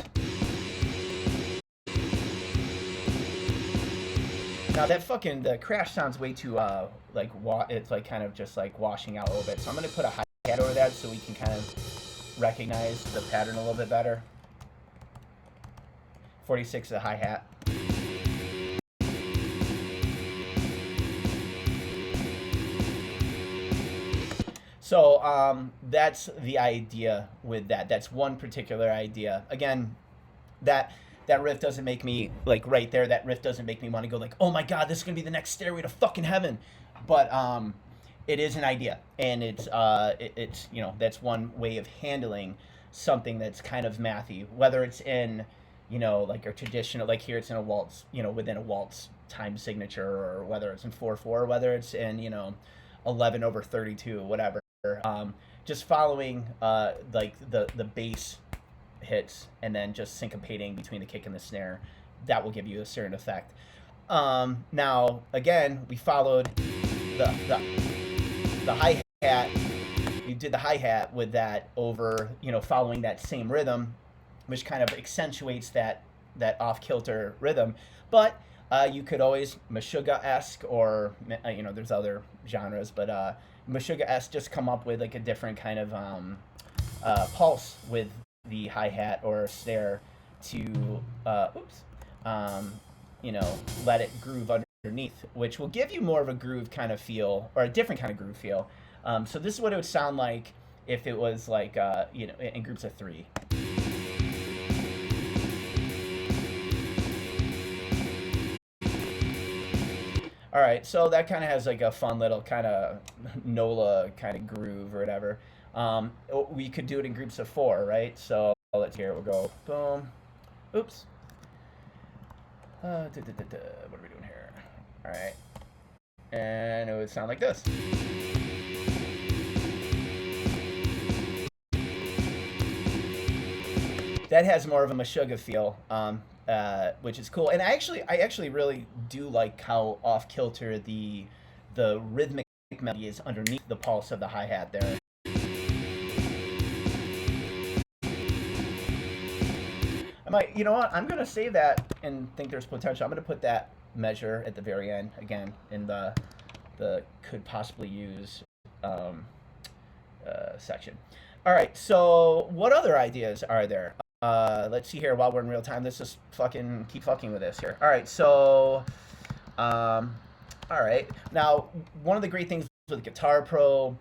Now that the crash sounds way too it's like kind of just like washing out a little bit. So I'm gonna put a hi-hat over that so we can kind of recognize the pattern a little bit better. 46 is a hi-hat. So that's the idea with that. That's one particular idea. Again, that riff doesn't make me like right there. That riff doesn't make me want to go like, oh my god, this is gonna be the next stairway to fucking heaven. But it is an idea, and it's that's one way of handling something that's kind of mathy. Whether it's in like a traditional, like here it's in a waltz, within a waltz time signature, or whether it's in 4/4, whether it's in 11/32, whatever. Just following like the bass hits and then just syncopating between the kick and the snare, that will give you a certain effect. Now again, we followed the hi-hat. You did the hi-hat with that over, following that same rhythm, which kind of accentuates that off-kilter rhythm. But you could always Meshuggah-esque, or there's other genres, but Meshuggah-esque, just come up with like a different kind of pulse with the hi-hat or snare to let it groove underneath, which will give you more of a groove kind of feel, or a different kind of groove feel. So this is what it would sound like if it was like in groups of 3. All right, so that kind of has like a fun little kind of NOLA kind of groove or whatever. We could do it in groups of 4, right? So let's hear it. We'll go boom. Oops. What are we doing here? All right. And it would sound like this. That has more of a Meshuggah feel, which is cool. And I actually really do like how off kilter the rhythmic melody is underneath the pulse of the hi-hat there. I might, you know what? I'm gonna save that and think there's potential. I'm gonna put that measure at the very end again in the could possibly use section. All right. So what other ideas are there? Let's see here while we're in real time. Let's just keep fucking with this here. All right. So, all right. Now, one of the great things with Guitar Pro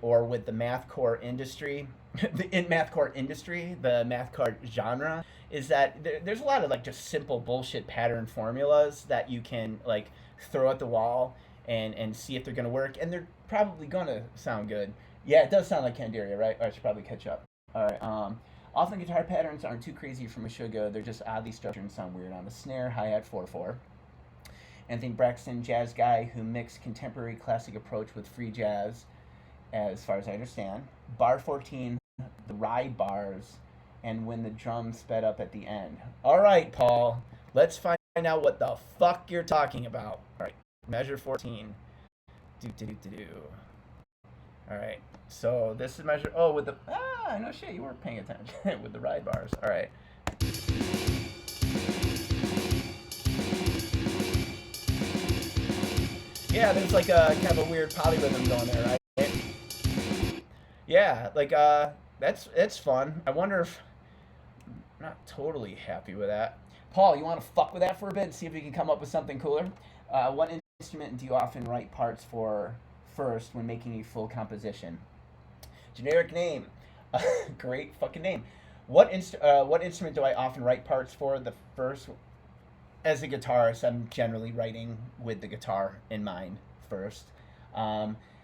or with the mathcore industry, the mathcore genre, is that there's a lot of like just simple bullshit pattern formulas that you can like throw at the wall and see if they're gonna work, and they're probably gonna sound good. Yeah, it does sound like Candiria, right? I should probably catch up. All right. Often guitar patterns aren't too crazy for Meshuggah. They're just oddly structured and sound weird on the snare, hi-hat, 4/4. Anthony Braxton, jazz guy who mixed contemporary classic approach with free jazz, as far as I understand. Bar 14, the ride bars, and when the drum sped up at the end. All right, Paul, let's find out what the fuck you're talking about. All right, measure 14. All right, so this is measure. Oh, with the no shit, you weren't paying attention with the ride bars. All right. Yeah, there's like a kind of a weird polyrhythm going there, right? Yeah, like it's fun. I wonder if I'm not totally happy with that. Paul, you want to fuck with that for a bit and see if we can come up with something cooler? What instrument do you often write parts for first when making a full composition? Generic name. Great fucking name. What instrument do I often write parts for the first? As a guitarist, I'm generally writing with the guitar in mind first.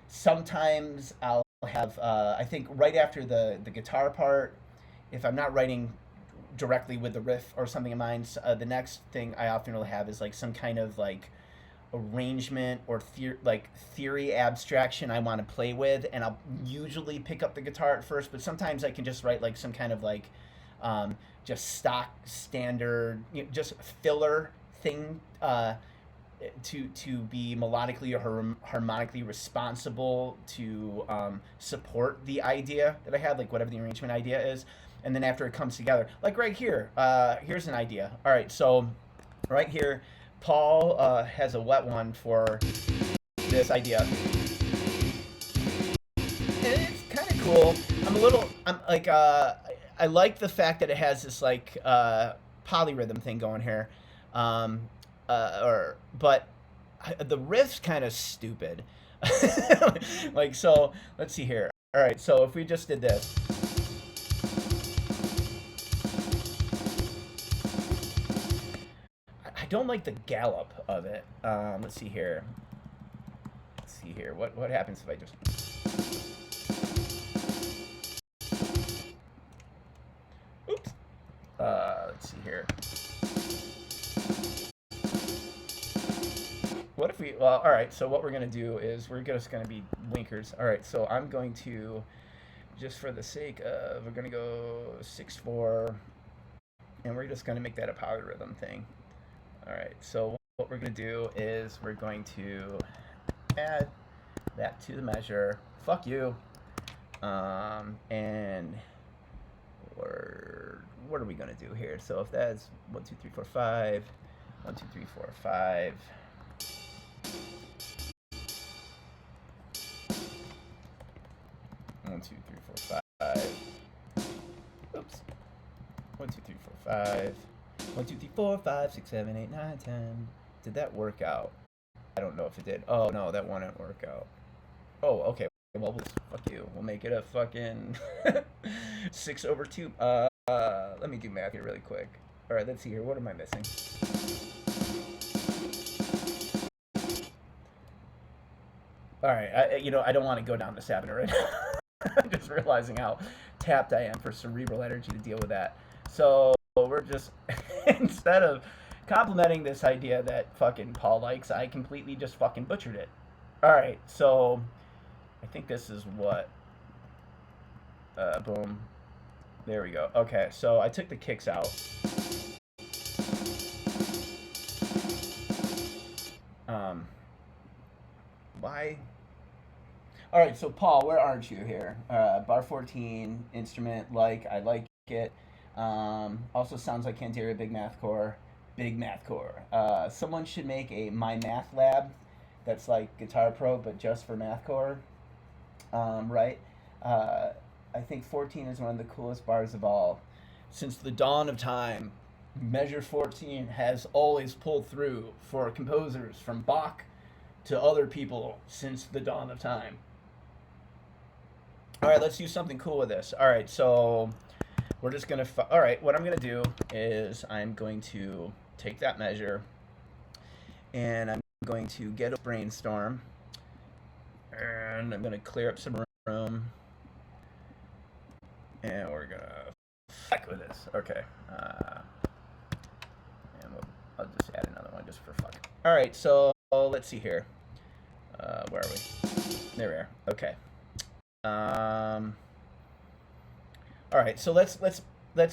Sometimes I'll have, I think right after the guitar part, if I'm not writing directly with the riff or something in mind, the next thing I often will have is like some kind of like arrangement or theory abstraction I want to play with, and I'll usually pick up the guitar at first, but sometimes I can just write like some kind of like just stock standard, just filler thing to be melodically or harmonically responsible to support the idea that I had, like whatever the arrangement idea is. And then after it comes together, like right here, here's an idea. All right, so right here, Paul has a wet one for this idea. And it's kind of cool. I like the fact that it has this like polyrhythm thing going here. But the riff's kind of stupid. Like, so let's see here. All right, so if we just did this. I don't like the gallop of it. Let's see here. What happens if I just... Oops. Let's see here. What if we... Well, all right, so what we're going to do is we're just going to be winkers. All right, so I'm going to, just for the sake of, we're going to go 6/4, and we're just going to make that a polyrhythm thing. All right, so what we're going to do is we're going to add that to the measure. Fuck you. And what are we going to do here? So if that's 1, 2, 3, 4, 5, 1, 2, 3, 4, 5. 1, 2, 3, 4, 5. Oops. 1, 2, 3, 4, 5. 1, 2, 3, 4, 5, 6, 7, 8, 9, 10. Did that work out? I don't know if it did. Oh no, that one didn't work out. Oh, okay. Well, fuck you. We'll make it a fucking 6/2. Let me do math here really quick. All right, let's see here. What am I missing? All right, I don't want to go down this avenue right now. I'm just realizing how tapped I am for cerebral energy to deal with that. So we're just, instead of complimenting this idea that fucking Paul likes, I completely just fucking butchered it. All right, so I think this is what, boom. There we go. Okay, so I took the kicks out. Why? All right, so Paul, where aren't you here? Bar 14, instrument, I like it. Also sounds like Canteria, big mathcore. Someone should make a My Math Lab that's like Guitar Pro, but just for mathcore, right? I think 14 is one of the coolest bars of all. Since the dawn of time, measure 14 has always pulled through for composers from Bach to other people since the dawn of time. All right, let's do something cool with this. All right, so we're just going to... All right, what I'm going to do is I'm going to take that measure, and I'm going to get a brainstorm, and I'm going to clear up some room, and we're going to fuck with this. Okay. And I'll just add another one just for fuck. All right, so let's see here. Where are we? There we are. Okay. All right, so let's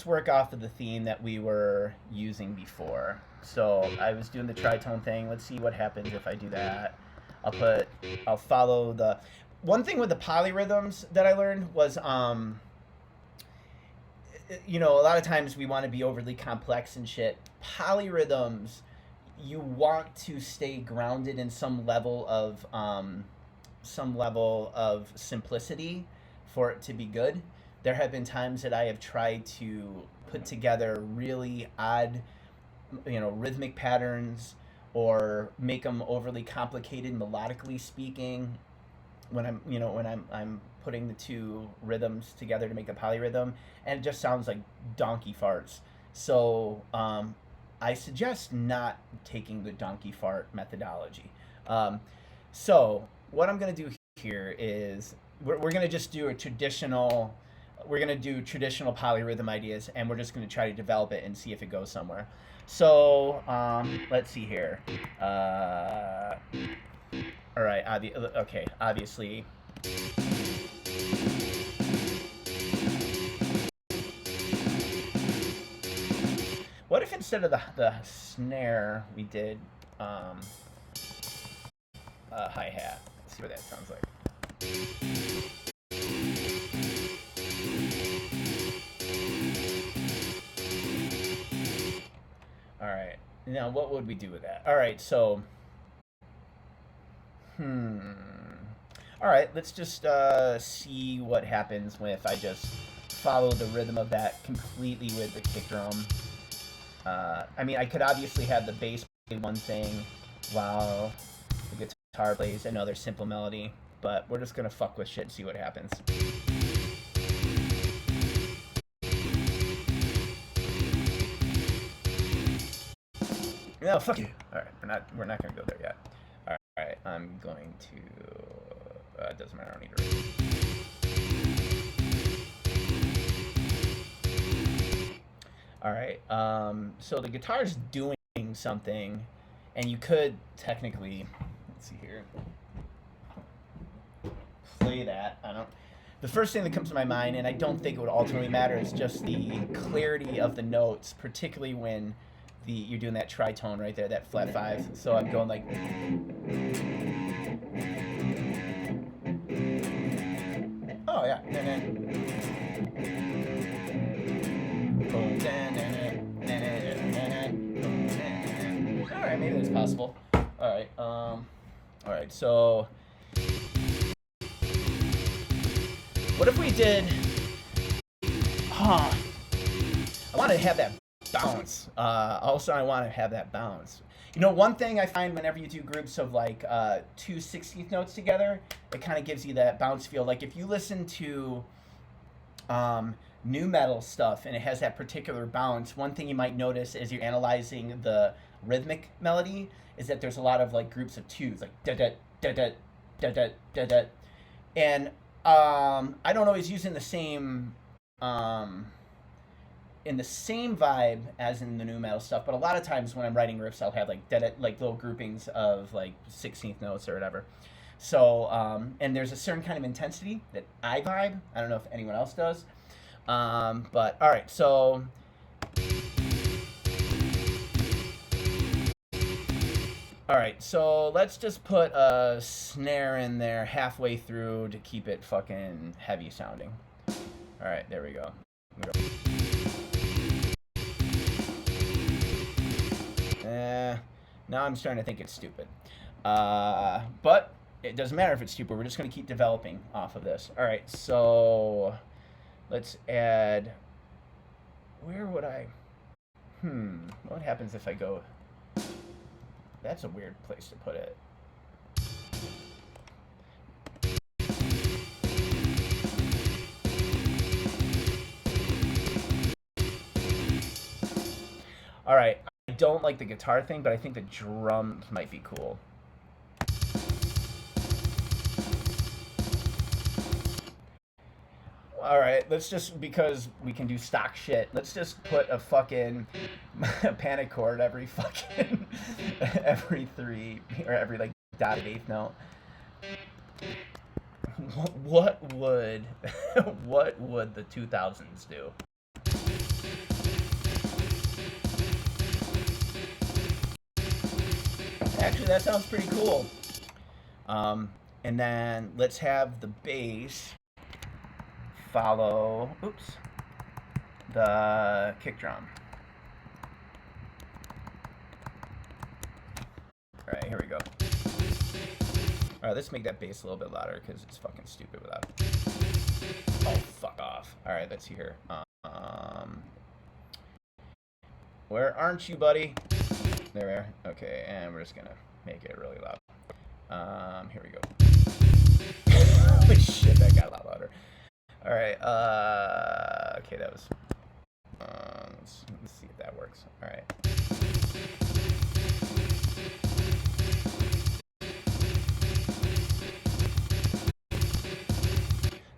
work off of the theme that we were using before. So I was doing the tritone thing. Let's see what happens if I do that. I'll follow the... One thing with the polyrhythms that I learned was, a lot of times we want to be overly complex and shit. Polyrhythms, you want to stay grounded in some level of simplicity for it to be good. There have been times that I have tried to put together really odd, rhythmic patterns or make them overly complicated melodically speaking when I'm putting the two rhythms together to make a polyrhythm, and it just sounds like donkey farts. So I suggest not taking the donkey fart methodology. So what I'm going to do here is we're going to just do traditional polyrhythm ideas, and we're just going to try to develop it and see if it goes somewhere. So let's see here. All right, obviously. What if instead of the snare we did hi-hat. Let's see what that sounds like. All right. Now, what would we do with that? All right, so... All right, let's just see what happens if I just follow the rhythm of that completely with the kick drum. I mean, I could obviously have the bass play one thing while the guitar plays another simple melody, but we're just gonna fuck with shit and see what happens. No, fuck you. All right, we're not gonna go there yet. All right, I'm going to. It doesn't matter. I don't need to read. All right. So the guitar's doing something, and you could technically, let's see here, play that. I don't. The first thing that comes to my mind, and I don't think it would ultimately matter, is just the clarity of the notes, particularly when you're doing that tritone right there, that flat 5. So I'm going like. Oh yeah. All right, maybe that's possible. All right. So, what if we did? I want to have that bounce. Also, I want to have that bounce. You know, one thing I find whenever you do groups of like 2 16th notes together, it kind of gives you that bounce feel. Like if you listen to new metal stuff and it has that particular bounce, one thing you might notice as you're analyzing the rhythmic melody is that there's a lot of like groups of 2s, like da da da da da da da da, and I don't always use in the same vibe as in the new metal stuff, but a lot of times when I'm writing riffs, I'll have like like little groupings of like 16th notes or whatever. So and there's a certain kind of intensity that I vibe. I don't know if anyone else does, but all right. So all right. So let's just put a snare in there halfway through to keep it fucking heavy sounding. All right. There we go. Now I'm starting to think it's stupid. But it doesn't matter if it's stupid. We're just going to keep developing off of this. All right, so let's add... Where would I... What happens if I go... That's a weird place to put it. All right. I don't like the guitar thing, but I think the drums might be cool. All right, let's just, because we can do stock shit, let's just put a fucking panic chord every fucking every 3 or every like dotted 8th note. What would what would the 2000s do? Actually, that sounds pretty cool. And then let's have the bass follow, the kick drum. All right, here we go. All right, let's make that bass a little bit louder because it's fucking stupid without it. Oh, fuck off. All right, let's see here. Where aren't you, buddy? There we are. Okay, and we're just gonna make it really loud. Here we go. Holy shit, that got a lot louder. All right. Okay, that was. Let's see if that works. All right.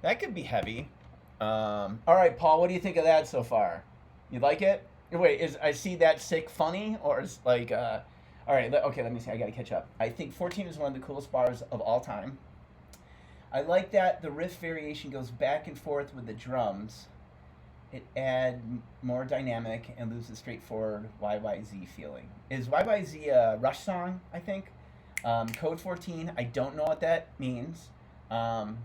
That could be heavy. All right, Paul. What do you think of that so far? You like it? Wait, I see that sick funny, or is like all right, okay, let me see. I gotta catch up. I think 14 is one of the coolest bars of all time. I like that the riff variation goes back and forth with the drums. It adds more dynamic and loses straightforward YYZ feeling. Is YYZ a Rush song, I think? Code 14, I don't know what that means. Um,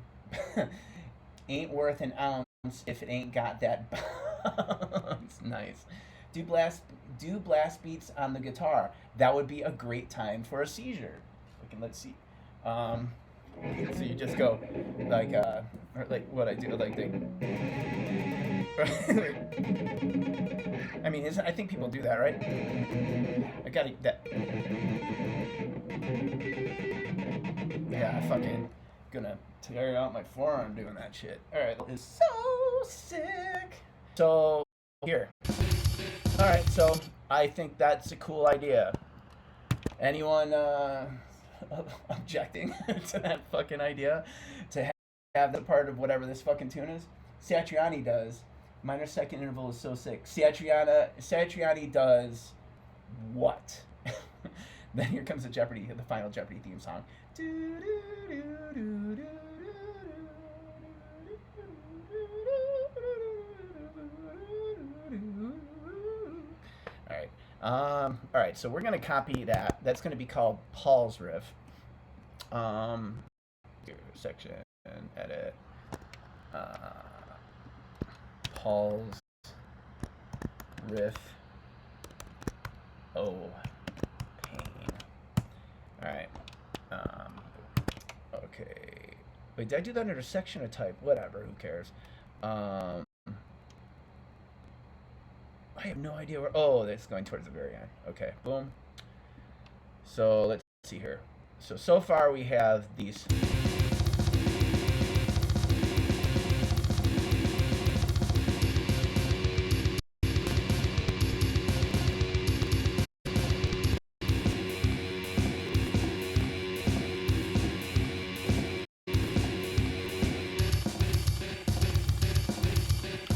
ain't worth an ounce if it ain't got that bounce. Nice. Do blast do blast beats on the guitar. That would be a great time for a seizure. Let's see. Um, so you just go like or like what I do like the. I mean, I think people do that, right? I got that. Yeah, I fucking gonna tear out my forearm doing that shit. All right, it's so sick. So here. All right, so I think that's a cool idea. Anyone objecting to that fucking idea to have the part of whatever this fucking tune is? Satriani does. Minor second interval is so sick. Satriani does what? Then here comes the Jeopardy, the final Jeopardy theme song. All right. All right. So we're gonna copy that. That's gonna be called Paul's riff. Here, section, edit. Paul's riff. Oh, pain. All right. Okay. Wait, did I do that under section or type? Whatever. Who cares? I have no idea where. Oh, that's going towards the very end. Okay. Boom. So let's see here. So far we have these.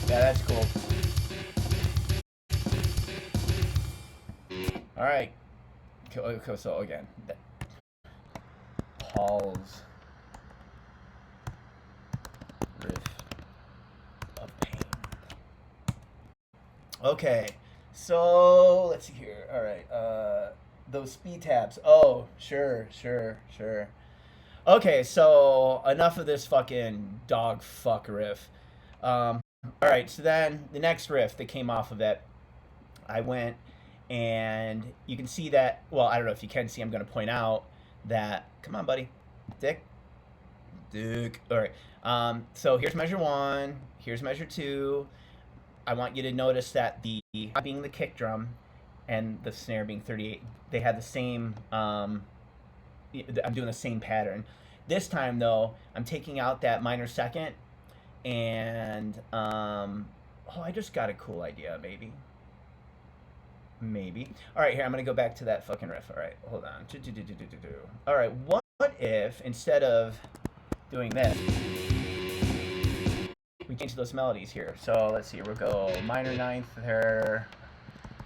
Yeah, that's cool. All right. So again, Paul's riff of pain. Okay, so let's see here. All right, those speed tabs. Oh, sure. Okay, so enough of this fucking dog fuck riff. All right, so then the next riff that came off of it, I went and you can see that. Well, I don't know if you can see. I'm going to point out that. Come on, buddy, Dick. All right. So here's measure 1. Here's measure 2. I want you to notice that the being the kick drum and the snare being 38, they had the same. I'm doing the same pattern. This time though, I'm taking out that minor second, and oh, I just got a cool idea. Maybe. All right, here I'm gonna go back to that fucking riff. All right, hold on. All right, what if instead of doing this, we change those melodies here? So let's see. We'll go minor ninth there,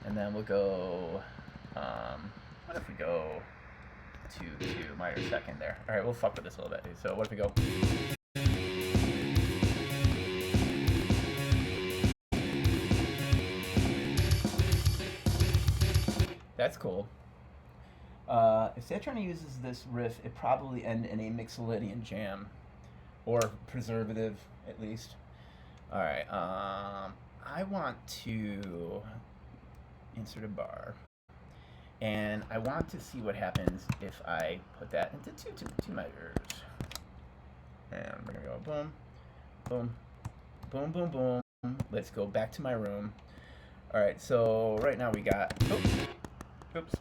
and then we'll go. What if we go to minor second there? All right, we'll fuck with this a little bit. So what if we go? That's cool. If Satriani uses this riff, it probably end in a Mixolydian jam, or preservative at least. All right. I want to insert a bar, and I want to see what happens if I put that into two measures. And we're gonna go boom, boom, boom, boom, boom. Let's go back to my room. All right. So right now we got. Oops.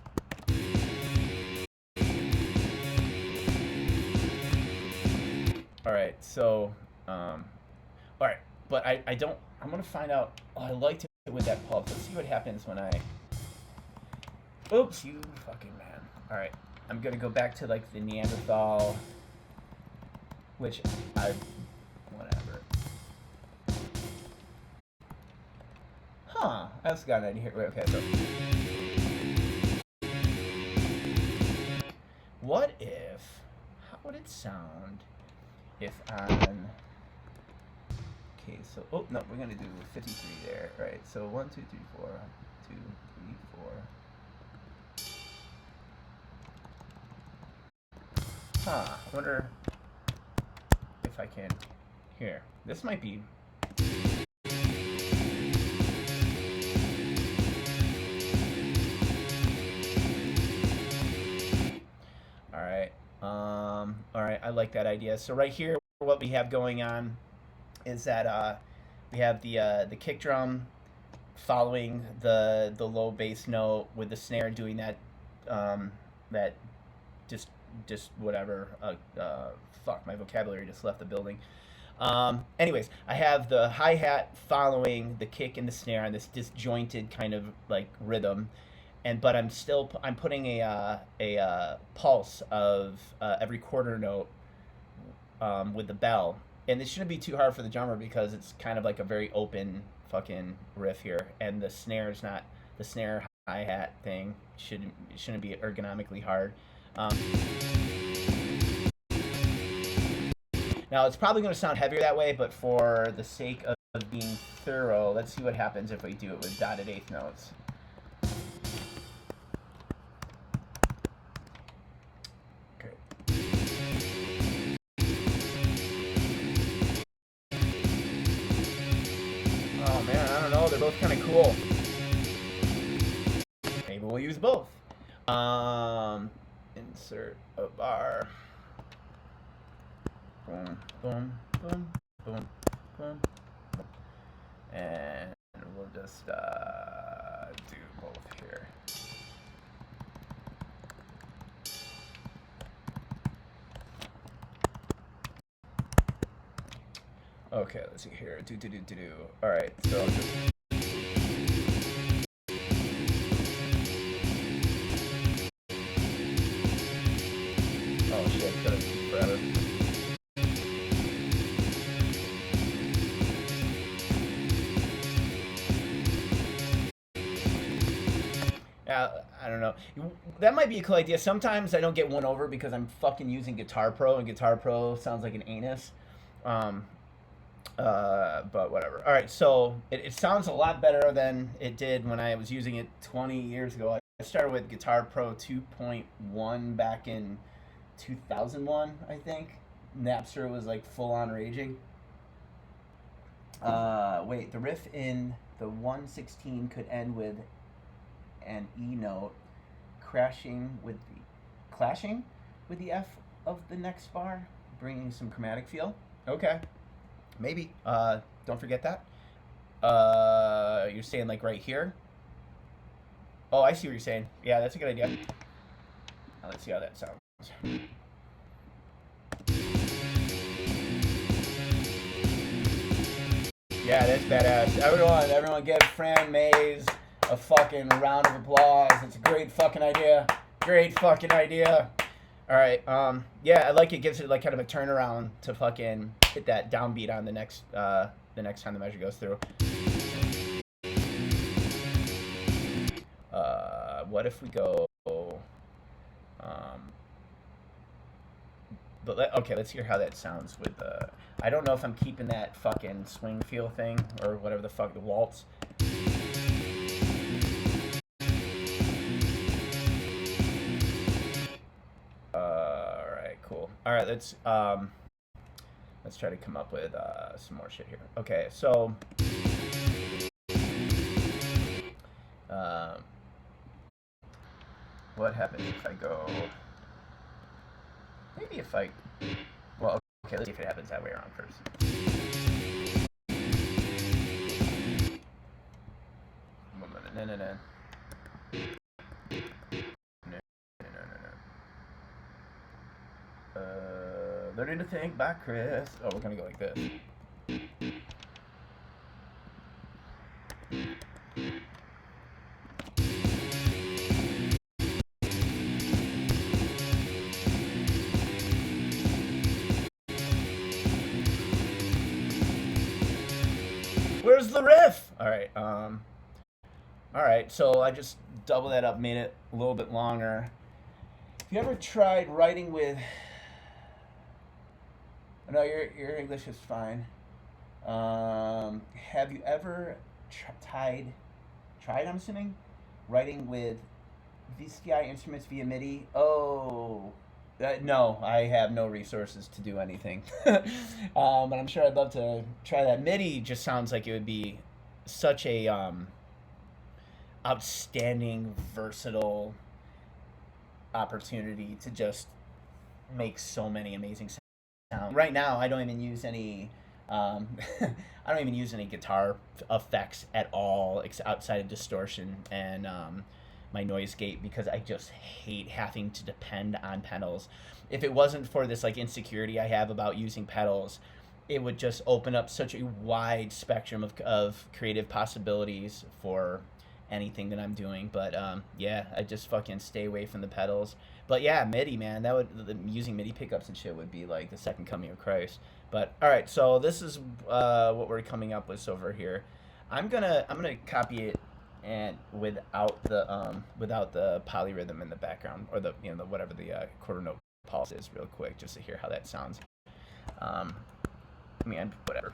All right, so, all right, but I don't, I'm gonna find out, oh, I liked it with that pulse. Let's see what happens when I, oops, you fucking man. All right, I'm gonna go back to like the Neanderthal, which whatever. Huh, I also got an idea here. Wait, okay, so. What if, how would it sound if on, okay, so, oh, no, we're going to do 53 there, right? So 1, 2, 3, 4, 2, 3, 4. I wonder if I can. Here, this might be. All right, I like that idea. So right here, what we have going on is that we have the kick drum following the low bass note with the snare doing that just whatever. Fuck, my vocabulary just left the building. Anyways, I have the hi hat following the kick and the snare on this disjointed kind of like rhythm, but I'm putting a pulse of every quarter note with the bell, and this shouldn't be too hard for the drummer because it's kind of like a very open fucking riff here, and the snare hi hat thing shouldn't be ergonomically hard. Now it's probably going to sound heavier that way, but for the sake of being thorough, let's see what happens if we do it with dotted eighth notes. Okay. Oh man, I don't know. They're both kind of cool. Maybe we'll use both. Insert a bar. Boom, boom, boom, boom, boom. And we'll just do both here. Okay, let's see here. Do. All right, so just. Oh shit, it's gonna be forever. I don't know. That might be a cool idea. Sometimes I don't get one over because I'm fucking using Guitar Pro, and Guitar Pro sounds like an anus. But whatever. All right, so it sounds a lot better than it did when I was using it 20 years ago. I started with Guitar Pro 2.1 back in 2001, I think. Napster was like full on raging. Wait, the riff in the 116 could end with an E note clashing with the F of the next bar, bringing some chromatic feel. Okay, maybe. Don't forget that. You're saying like right here. Oh, I see what you're saying. Yeah, that's a good idea. Now let's see how that sounds. Yeah, that's badass. Everyone give Fran Mays a fucking round of applause. It's a great fucking idea. Great fucking idea. All right. Yeah, I like it. Gives it like kind of a turnaround to fucking hit that downbeat on the next time the measure goes through. What if we go? Okay, let's hear how that sounds with. I don't know if I'm keeping that fucking swing feel thing or whatever the fuck, the waltz. Cool. All right, let's try to come up with some more shit here. Okay, so what happens if I go? Maybe if I. Well, okay. Let's see if it happens that way around first. No. Learning to think by Chris. Oh, we're gonna go like this. Where's the riff? All right. So I just doubled that up, made it a little bit longer. Have you ever tried writing with? No, your English is fine. Have you ever tried? I'm assuming, writing with VCI instruments via MIDI. Oh, No, I have no resources to do anything. But I'm sure I'd love to try that. MIDI just sounds like it would be such a outstanding, versatile opportunity to just make so many amazing sounds. Right now, I don't even use any. I don't even use any guitar effects at all, outside of distortion and my noise gate, because I just hate having to depend on pedals. If it wasn't for this like insecurity I have about using pedals, it would just open up such a wide spectrum of creative possibilities for anything that I'm doing. But yeah, I just fucking stay away from the pedals. But yeah, MIDI, man, that would using MIDI pickups and shit would be like the second coming of Christ. But all right, so this is what we're coming up with over here. I'm gonna copy it and without the polyrhythm in the background, or the the whatever the quarter note pulse is, real quick, just to hear how that sounds. I mean, whatever.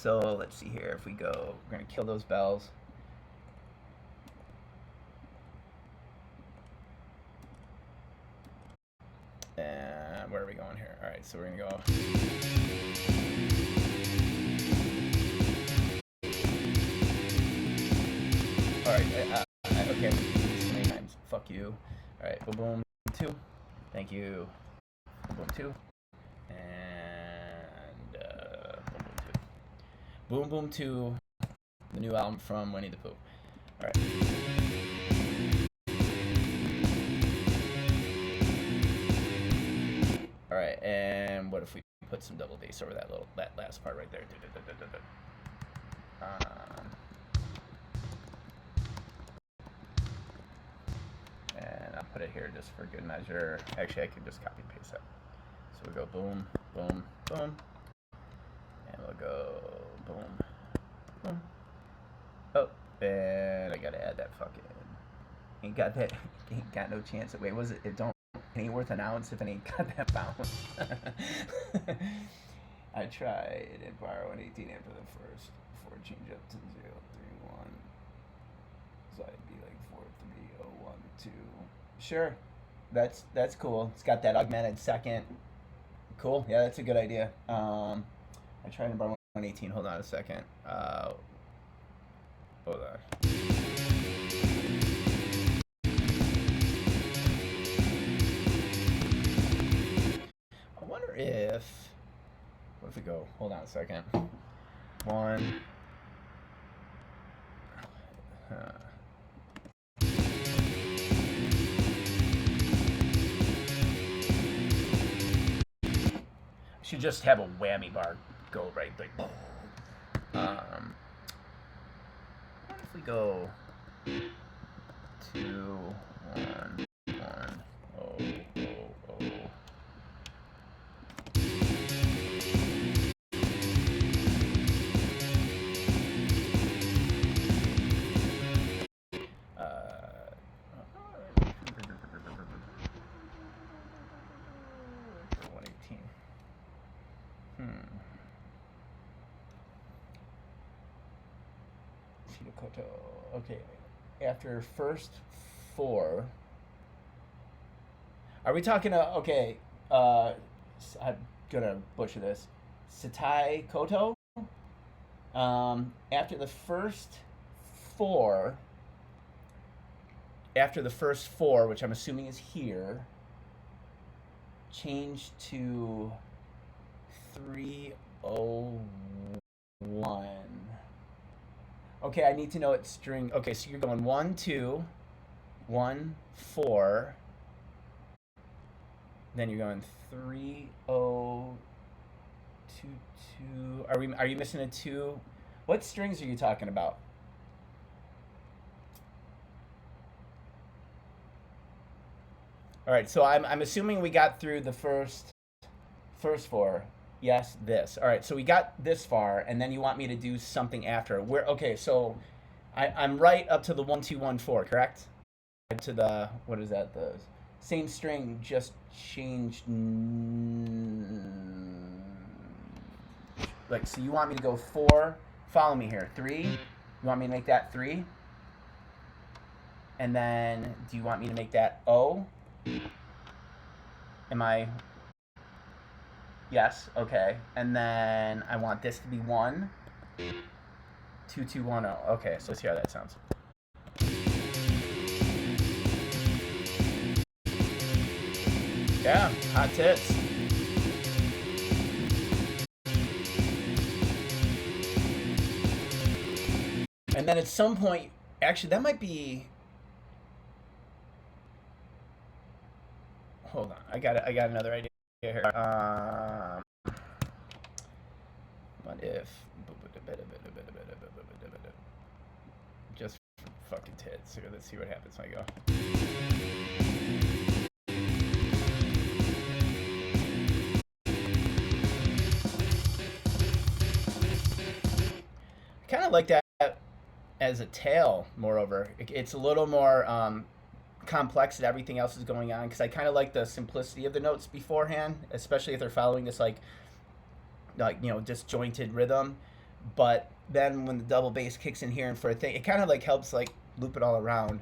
So let's see here. If we go, we're gonna kill those bells. And where are we going here? All right, so we're gonna go. All right, okay, I'm gonna do this so many times. Fuck you. All right, boom, boom, 2. Thank you. Boom, boom, 2. And boom, boom, 2. Boom, boom, 2. The new album from Winnie the Pooh. All right. All right, and what if we put some double bass over that last part right there? And I'll put it here just for good measure. Actually, I can just copy and paste that. So we'll go boom, boom, boom, and we'll go boom, boom. Oh, and I gotta add that fucking. Ain't got no chance. Wait, was it don't. Ain't worth an ounce if it ain't got that bounce. I tried and borrow an 18 amp for the first before it changed up to 031. So I'd be like 43012. Sure, that's cool. It's got that augmented second. Cool. Yeah, that's a good idea. I tried and borrow 118. Hold on a second. Hold on. What if we go, hold on a second. 1. I should just have a whammy bar go right like. What if we go 2, 1, 1, 0, 0, 0. Okay, after first 4. Are we talking? Okay, I'm gonna butcher this. Satai Koto. After the first 4. After the first 4, which I'm assuming is here, change to 301. Okay, I need to know its string. Okay, so you're going 1, 2, 1, 4. Then you're going 3, 0, 2, 2. Are you missing a 2? What strings are you talking about? All right, so I'm assuming we got through the first 4. Yes, this. All right, so we got this far, and then you want me to do something after. Okay, so I'm right up to the 1, 2, 1, 4, correct? To the, what is that? The same string, just changed. Like, so you want me to go 4? Follow me here. 3. You want me to make that 3? And then, do you want me to make that O? Am I? Yes. Okay. And then I want this to be 1, 2, 2, 1, 0. Okay. So let's see how that sounds. Yeah. Hot tits. And then at some point, actually, that might be. Hold on, I got another idea here. What if? Just fucking tits. So let's see what happens when I go. Kind of like that as a tail. Moreover, it's a little more complex that everything else is going on, because I kind of like the simplicity of the notes beforehand, especially if they're following this like disjointed rhythm. But then when the double bass kicks in here and for a thing, it kind of like helps like loop it all around.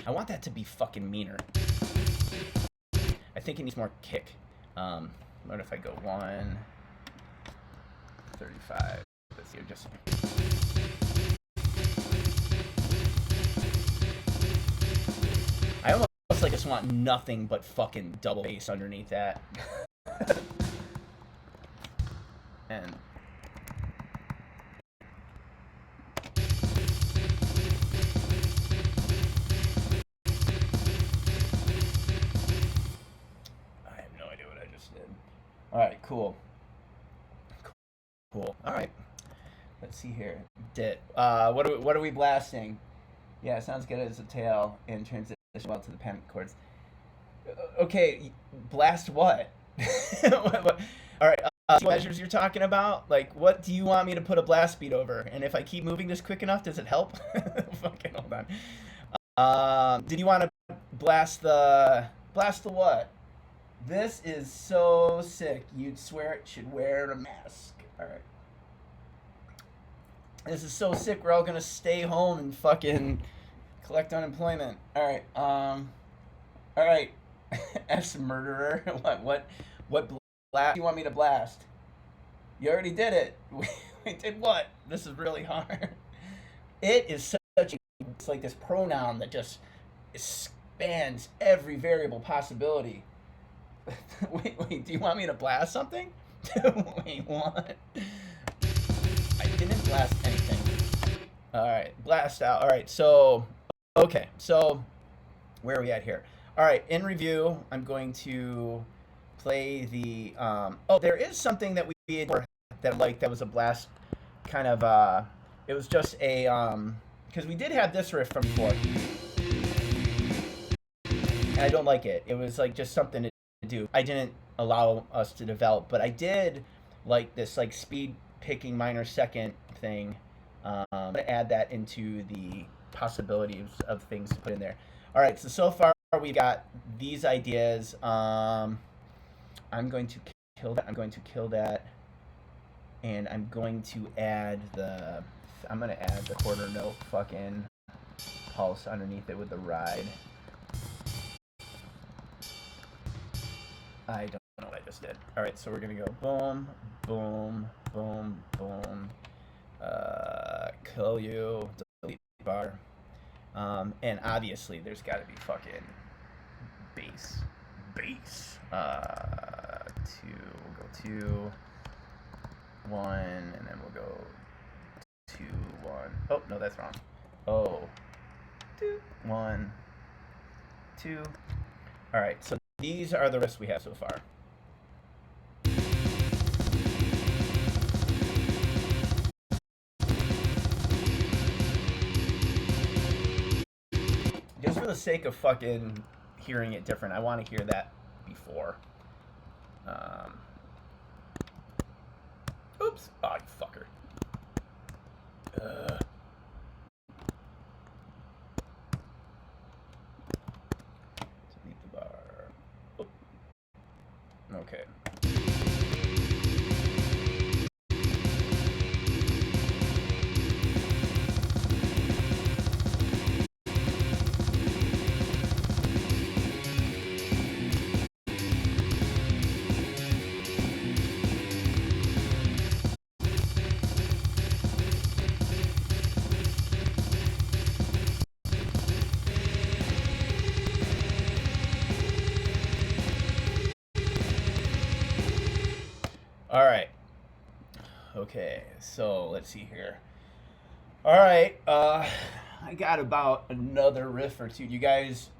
I want that to be fucking meaner. I think it needs more kick. What if I go 135? Let's see, just. I almost like just want nothing but fucking double bass underneath that. And. All right, cool. Cool. All right. Let's see here. What are we blasting? Yeah, it sounds good as a tail in transition well to the panic chords. Okay, blast what? All right. Measures you're talking about? Like, what do you want me to put a blast beat over? And if I keep moving this quick enough, does it help? Fucking hold on. Did you want to blast the what? This is so sick. You'd swear it should wear a mask. All right. This is so sick. We're all gonna stay home and fucking collect unemployment. All right. All right. S murderer. What blast do you want me to blast? You already did it. We did what? This is really hard. It is such. It's like this pronoun that just spans every variable possibility. Wait, do you want me to blast something? Wait, what? I didn't blast anything. Alright, blast out. Alright, so, okay, so, where are we at here? Alright, in review, I'm going to play the, there is something that we did that was a blast, kind of, it was just a, because we did have this riff from before, and I don't like it. It was, like, just something to do. I didn't allow us to develop, but I did like this like speed picking minor second thing. To add that into the possibilities of things to put in there. All right, so far we've got these ideas. I'm going to kill that. And I'm going to add the quarter note fucking pulse underneath it with the ride. I don't know what I just did. All right, so we're gonna go boom, boom, boom, boom. Kill you, delete bar. And obviously there's got to be fucking bass. We'll go 2, 1, and then we'll go 2, 1. Oh no, that's wrong. Oh, 2, 1, 2. All right, so these are the riffs we have so far. Just for the sake of fucking hearing it different, I want to hear that before. Oops. Oh, you fucker. Delete the bar. Oh. Okay. All right. Okay, so let's see here. All right, I got about another riff or two. You guys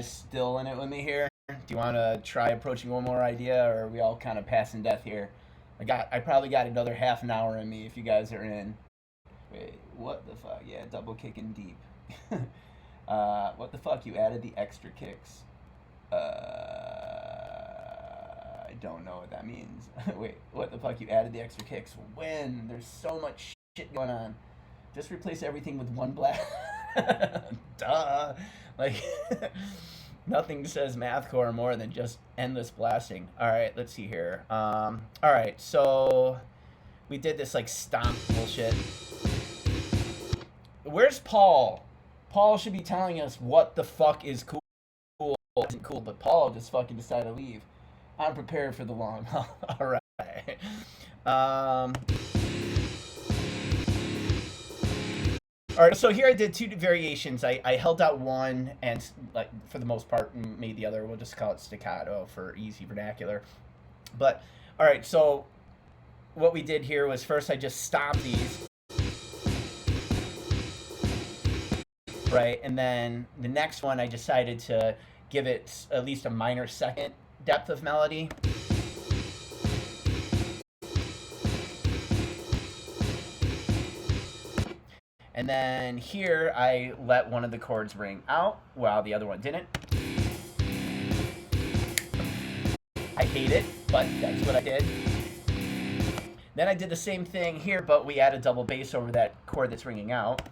still in it with me here? Do you want to try approaching one more idea, or are we all kind of passing death here? I probably got another half an hour in me if you guys are in. Wait, what the fuck? Yeah, double kicking deep. What the fuck? You added the extra kicks. I don't know what that means. Wait, what the fuck? You added the extra kicks? When? There's so much shit going on. Just replace everything with one blast. Duh. Like, nothing says mathcore more than just endless blasting. All right, let's see here. All right, so we did this like stomp bullshit. Where's Paul? Paul should be telling us what the fuck is cool, isn't cool, but Paul just fucking decided to leave. I'm prepared for the long haul. All right. Um, all right, so here I did two variations. I held out one and, like, for the most part, made the other. We'll just call it staccato for easy vernacular. But, all right, so what we did here was first I just stomped these. Right, and then the next one I decided to give it at least a minor second depth of melody. And then here I let one of the chords ring out while the other one didn't. I hate it, but that's what I did. Then I did the same thing here, but we added double bass over that chord that's ringing out.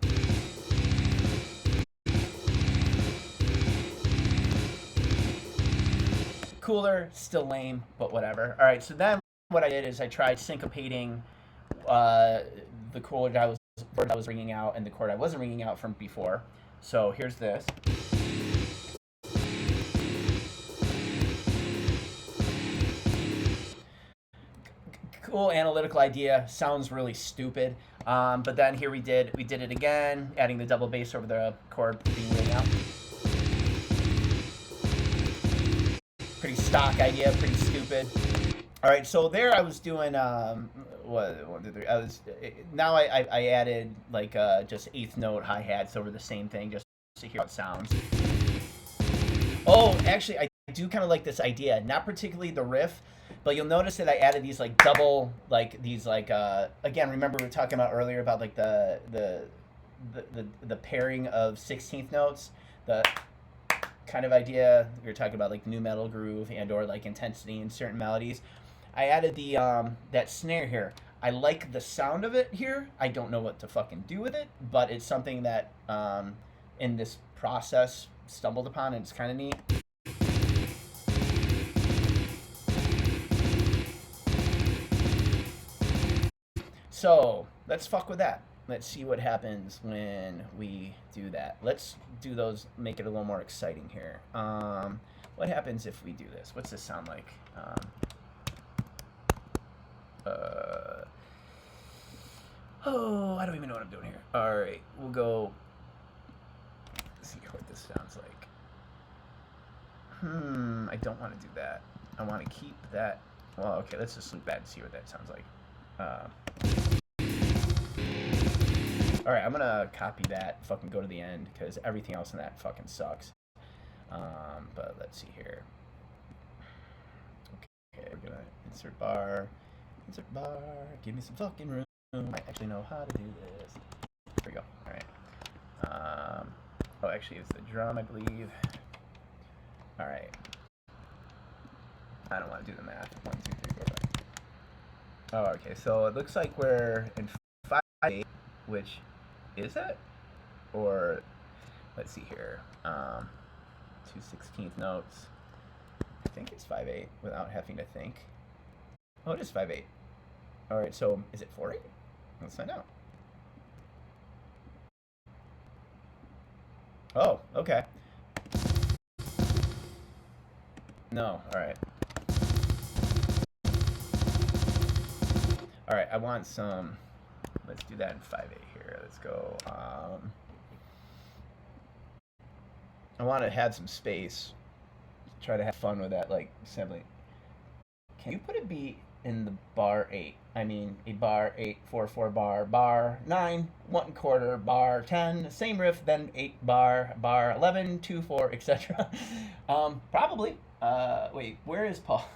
Cooler, still lame, but whatever. All right, so then what I did is I tried syncopating the chord I was ringing out and the chord I wasn't ringing out from before. So here's this. Cool analytical idea. Sounds really stupid. But then here we did it again, adding the double bass over the chord being ringing out. Pretty stock idea, pretty stupid. All right, so there I was doing one, two, three. Now I added like just eighth note hi hats over the same thing just to hear how it sounds. Oh, actually, I do kind of like this idea. Not particularly the riff, but you'll notice that I added these like double, like these like again. Remember we were talking about earlier about like the pairing of 16th notes, the kind of idea we were talking about, like new metal groove and or like intensity in certain melodies. I added the that snare here. I like the sound of it here. I don't know what to fucking do with it, but it's something that in this process stumbled upon, and it's kind of neat. So let's fuck with that. Let's see what happens when we do that. Let's do those, make it a little more exciting here. What happens if we do this? What's this sound like? I don't even know what I'm doing here. All right, we'll go. Let's see what this sounds like. I don't want to do that. I want to keep that. Well, okay, let's just loop that and see what that sounds like. All right, I'm gonna copy that. Fucking go to the end because everything else in that fucking sucks. But let's see here. Okay, we're gonna insert bar. Insert bar. Give me some fucking room. I actually know how to do this. Here we go. All right. Oh, actually, it's the drum, I believe. All right. I don't want to do the math. 1, 2, 3, 4, 5. Oh, okay. So it looks like we're in 5/8, which is it? Or let's see here. 2/16 notes. I think it's 5/8 without having to think. Oh, it is 5/8. All right. So is it 4/8? Let's find out. Oh, okay. No. All right. All right. I want some. Let's do that in 5/8 here. Let's go. I want to have some space. Try to have fun with that, like assembly. Can you put a beat in the bar 8. I mean, a bar 8, 4, 4 bar, bar 9, 1/4, bar 10, same riff, then 8 bar, bar 11, 2, 4, etc. Probably. Wait, where is Paul?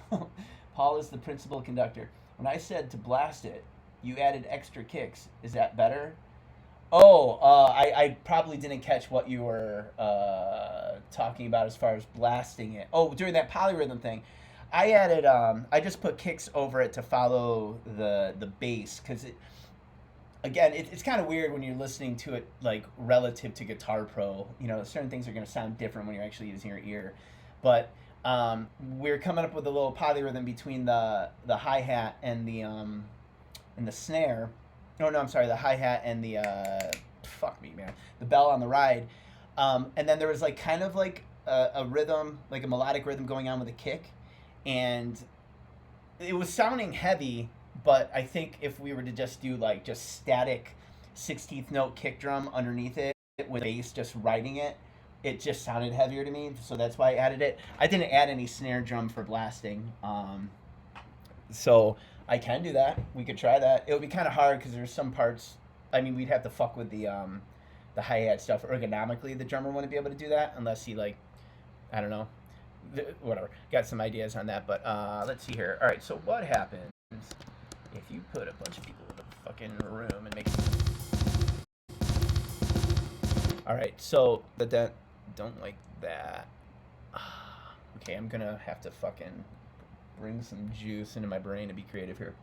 Paul is the principal conductor. When I said to blast it, you added extra kicks. Is that better? Oh, I probably didn't catch what you were talking about as far as blasting it. Oh, during that polyrhythm thing, I added I just put kicks over it to follow the bass because again it's kind of weird when you're listening to it like relative to Guitar Pro. You know, certain things are going to sound different when you're actually using your ear, but we're coming up with a little polyrhythm between the hi hat and the snare. Oh no, I'm sorry, the hi hat and the fuck me, man, the bell on the ride, and then there was like kind of like a rhythm, like a melodic rhythm going on with a kick, and it was sounding heavy. But I think if we were to just do like just static 16th note kick drum underneath it with bass just riding it, it just sounded heavier to me. So that's why I added it. I didn't add any snare drum for blasting. So I can do that. We could try that. It would be kind of hard because there's some parts. I mean, we'd have to fuck with the hi hat stuff ergonomically. The drummer wouldn't be able to do that unless he like, I don't know, whatever. Got some ideas on that, but let's see here. All right, so what happens if you put a bunch of people in a fucking room and make? All right, so that don't like that. Okay, I'm gonna have to fucking bring some juice into my brain to be creative here.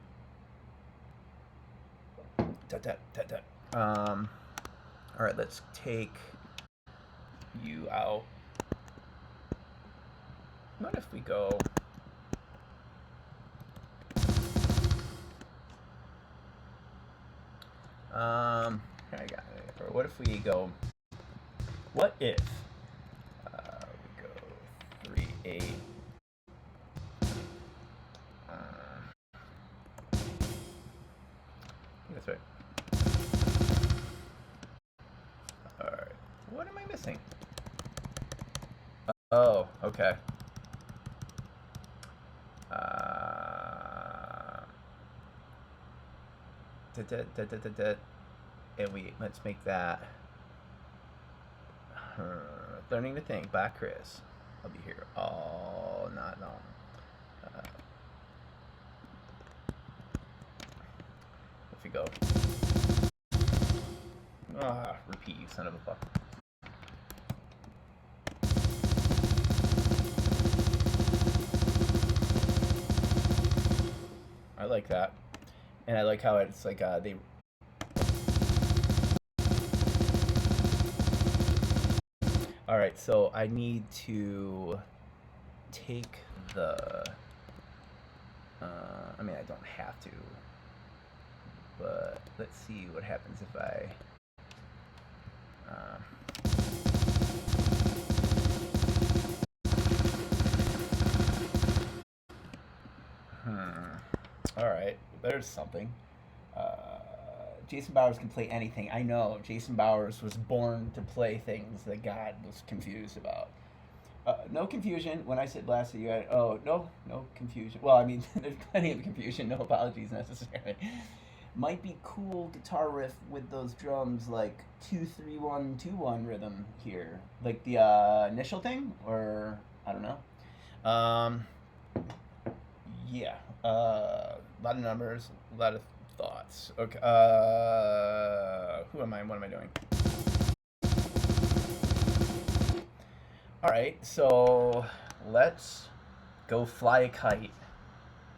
All right, let's take you out. What if we go? I got it. Or what if we go? What if we go 3/8? That's right. All right. What am I missing? Oh, okay. And let's make that Learning to Think by Chris. I'll be here all night long. If we go, repeat, you son of a fuck. I like that, and I like how it's like they. All right, so I need to take the. I mean, I don't have to, but let's see what happens if I. All right, there's something. Jason Bowers can play anything. I know Jason Bowers was born to play things that God was confused about. No confusion when I said blasted you. No confusion. Well, I mean, there's plenty of confusion. No apologies necessary. Might be cool guitar riff with those drums, like 2-3-1-2-1 rhythm here, like the initial thing, or I don't know. Yeah, a lot of numbers, a lot of thoughts. Okay, who am I? What am I doing? All right, so let's go fly a kite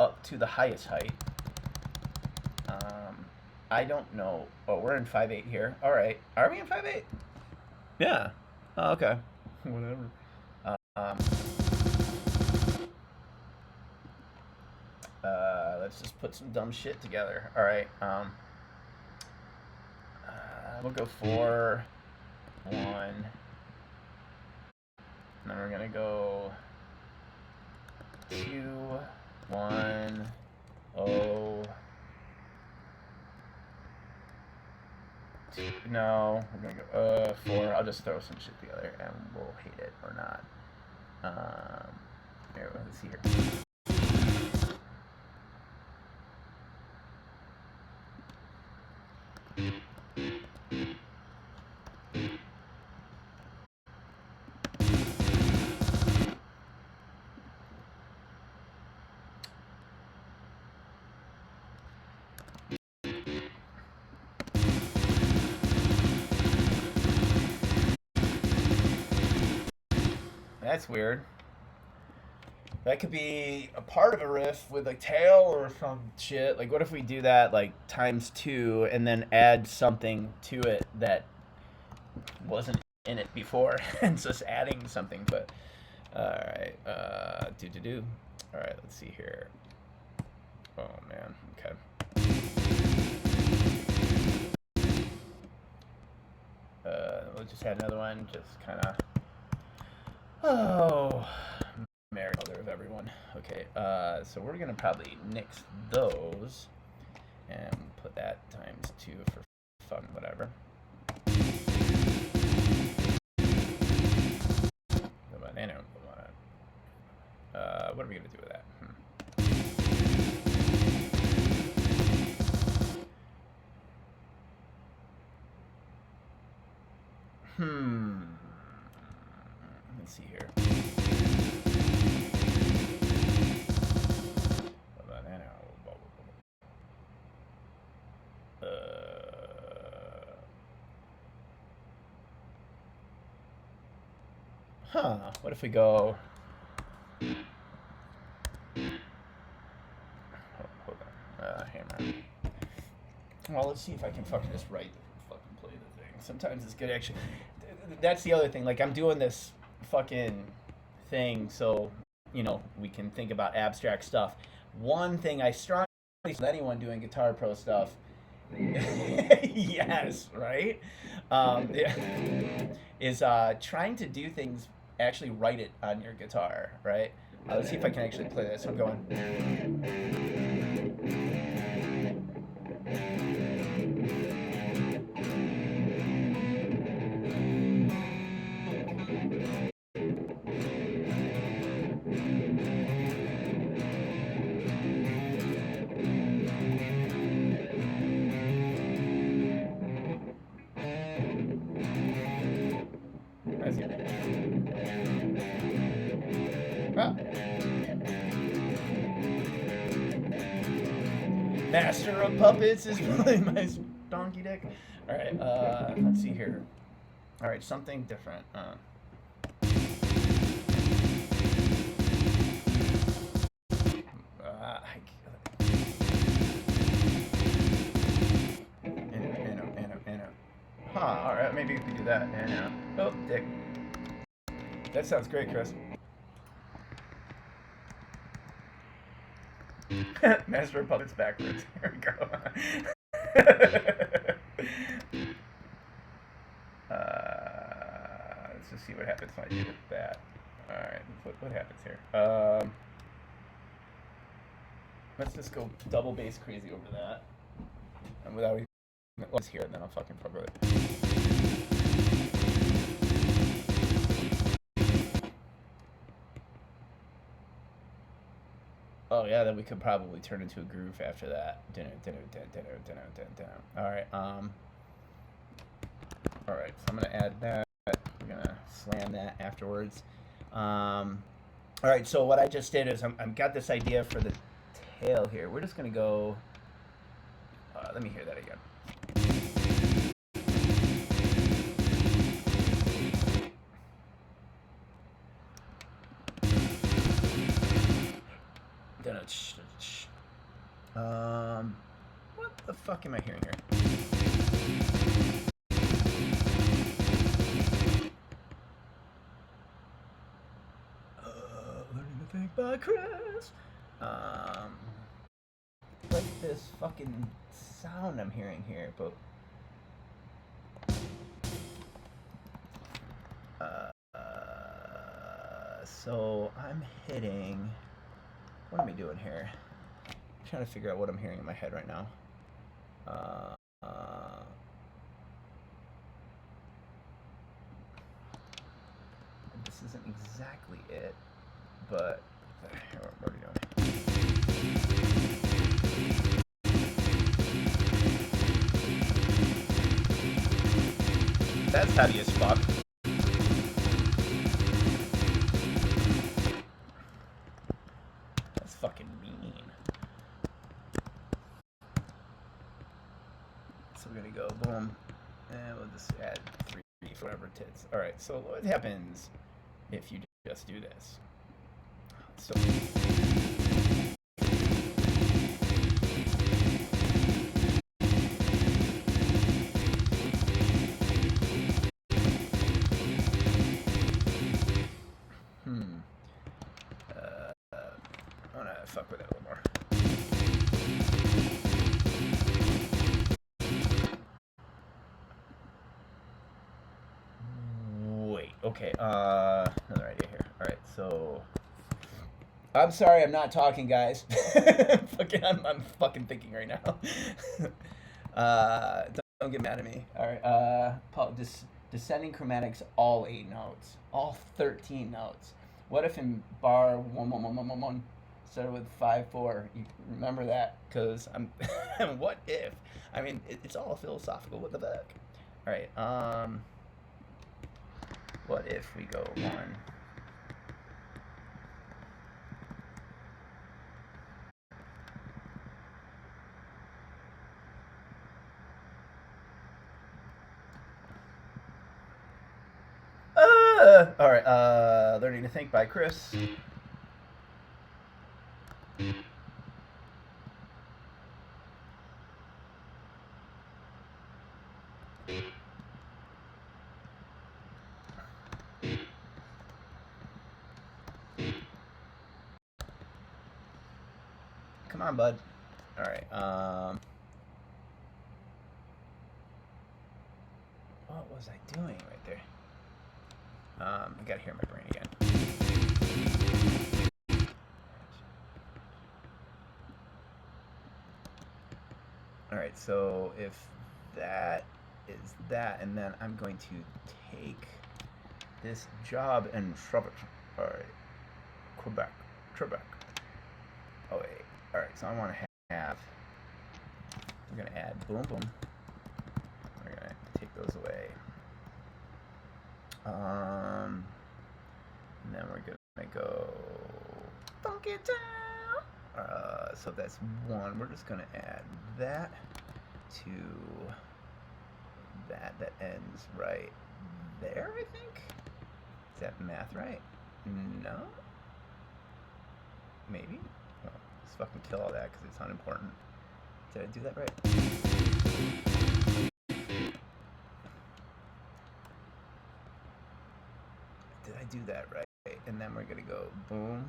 up to the highest height. I don't know. Oh, we're in 5/8 here. All right, are we in 5/8? Yeah. Oh, okay. Whatever. Let's just put some dumb shit together. All right. We'll go 4, 1. And then we're gonna go 2, 1, 0. No, we're gonna go 4. I'll just throw some shit together and we'll hate it or not. Here, let's see here. That's weird. That could be a part of a riff with a tail or some shit. Like, what if we do that like ×2 and then add something to it that wasn't in it before, and just adding something. But all right, do. All right, let's see here. Oh man, okay. We'll just add another one. Just kind of. Oh, Mary, mother of everyone. Okay, so we're gonna probably nix those and put that ×2 for fun, whatever. What are we gonna do with that? Let's see here. What if we go? Hold on. Hammer. Well, let's see if I can fucking just fucking play the thing. Sometimes it's good actually. That's the other thing. Like, I'm doing this fucking thing so, we can think about abstract stuff. One thing I strongly with anyone doing Guitar Pro stuff, yes, right? Is trying to do things, actually write it on your guitar, right? Let's see if I can actually play this. I'm going. Master of Puppets is really my donkey dick. All right, let's see here. All right, something different. All right, maybe we could do that. Oh, dick. That sounds great, Chris. Master of Puppets backwards. Here we go. Let's just see what happens when I do that. Alright, what happens here? Let's just go double bass crazy over that. And without even what's here, then I'll fucking fuck with it. Oh yeah, then we could probably turn into a groove after that. Alright, alright, so I'm gonna add that. We're gonna slam that afterwards. Alright, so what I just did is I've got this idea for the tail here. We're just gonna go. Let me hear that again. What the fuck am I hearing here? Learning to think by Chris. Like this fucking sound I'm hearing here, but so I'm hitting. What am I doing here? I'm trying to figure out what I'm hearing in my head right now. This isn't exactly it, but what are we doing? That's heavy as fuck. That's fucking mean. So we're gonna go boom, and we'll just add 3 for whatever tits. All right. So what happens if you just do this. So. I want to fuck with it a little more. Wait, okay, another idea here. Alright, so... I'm sorry I'm not talking, guys. I'm fucking thinking right now. Don't get mad at me. Alright, descending chromatics, all 8 notes. All 13 notes. What if in bar 1, 1, 1, 1, 1, 1 started with 5, 4? You remember that? Because I'm... what if? I mean, it's all philosophical. What the fuck? Alright, what if we go 1... Alright, Learning to Think by Chris. Come on, bud. Alright, what was I doing right there? I gotta hear my brain again. Alright, so if that is that, and then I'm going to take this job and shove it. Alright, Quebec. Oh wait, alright, so I want to have, we're going to add boom boom. We're going to take those away. And then we're gonna go funk it down. So that's 1. We're just gonna add that to that ends right there, I think. Is that math right? No? Maybe? Well, let's fucking kill all that because it's unimportant. Did I do that right? Did I do that right? And then we're gonna go boom.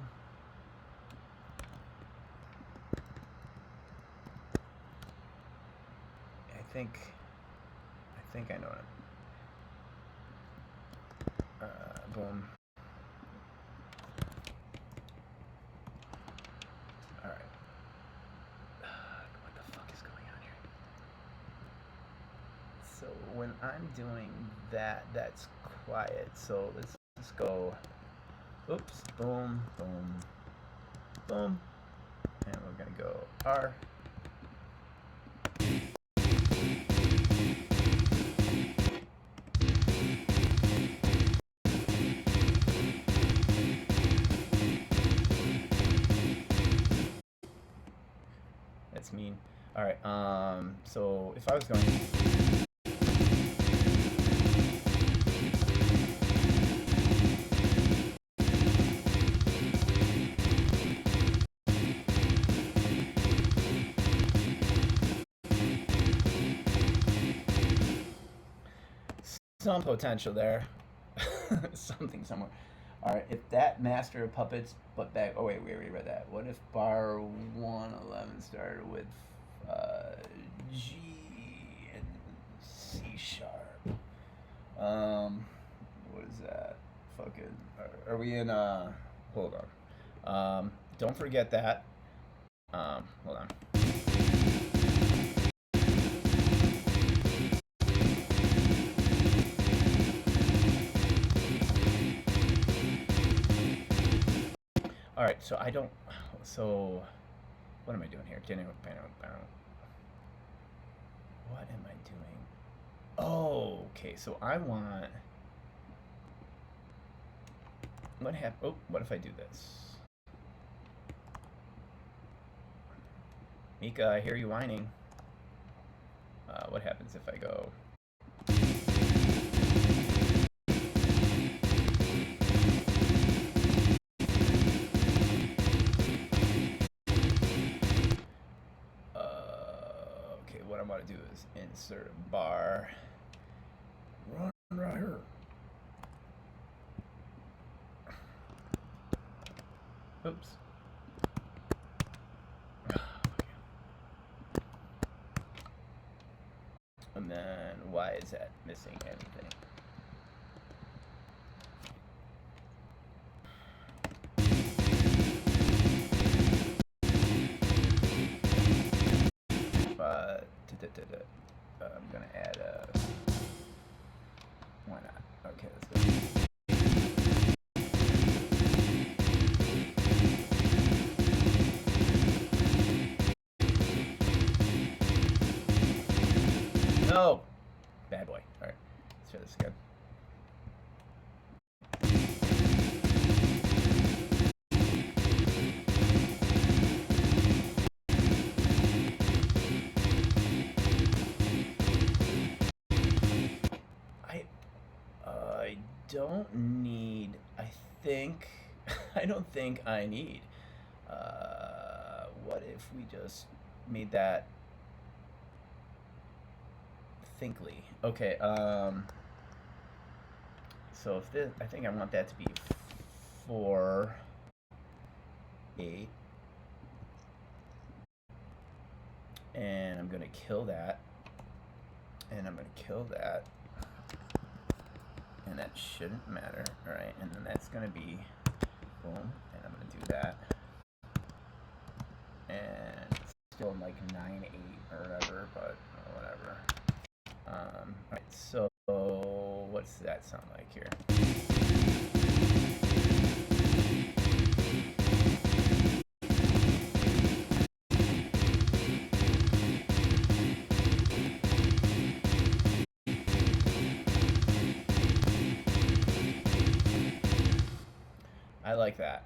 I think I know it. Boom. Alright. What the fuck is going on here? So when I'm doing that, that's quiet. So let's just go, oops, boom, boom, boom. And we're gonna go R. That's mean. Alright, so if I was going some potential there. Something somewhere. Alright, if that master of puppets, but back. Oh, wait, we already read that. What if bar 111 started with G and C sharp? What is that? Fucking. Are we in, hold on. Don't forget that. Hold on. Alright, so I don't, so, what am I doing here? What am I doing? Oh, okay, so I want, what if I do this? Mika, I hear you whining. What happens if I go? want to do is insert a bar. Run right here. Oops. And then why is that missing anything? I'm gonna add a. Why not? Okay, let's go. No! Bad boy. Alright, let's try this again. I don't need, I don't think I need, what if we just made that thinkly? Okay, so if this, I think I want that to be 4, 8, and I'm gonna kill that, and I'm gonna kill that, and that shouldn't matter. All right, and then that's gonna be boom, and I'm gonna do that, and still in like 9, 8 or whatever, but whatever. All right, so what's that sound like here? I like that.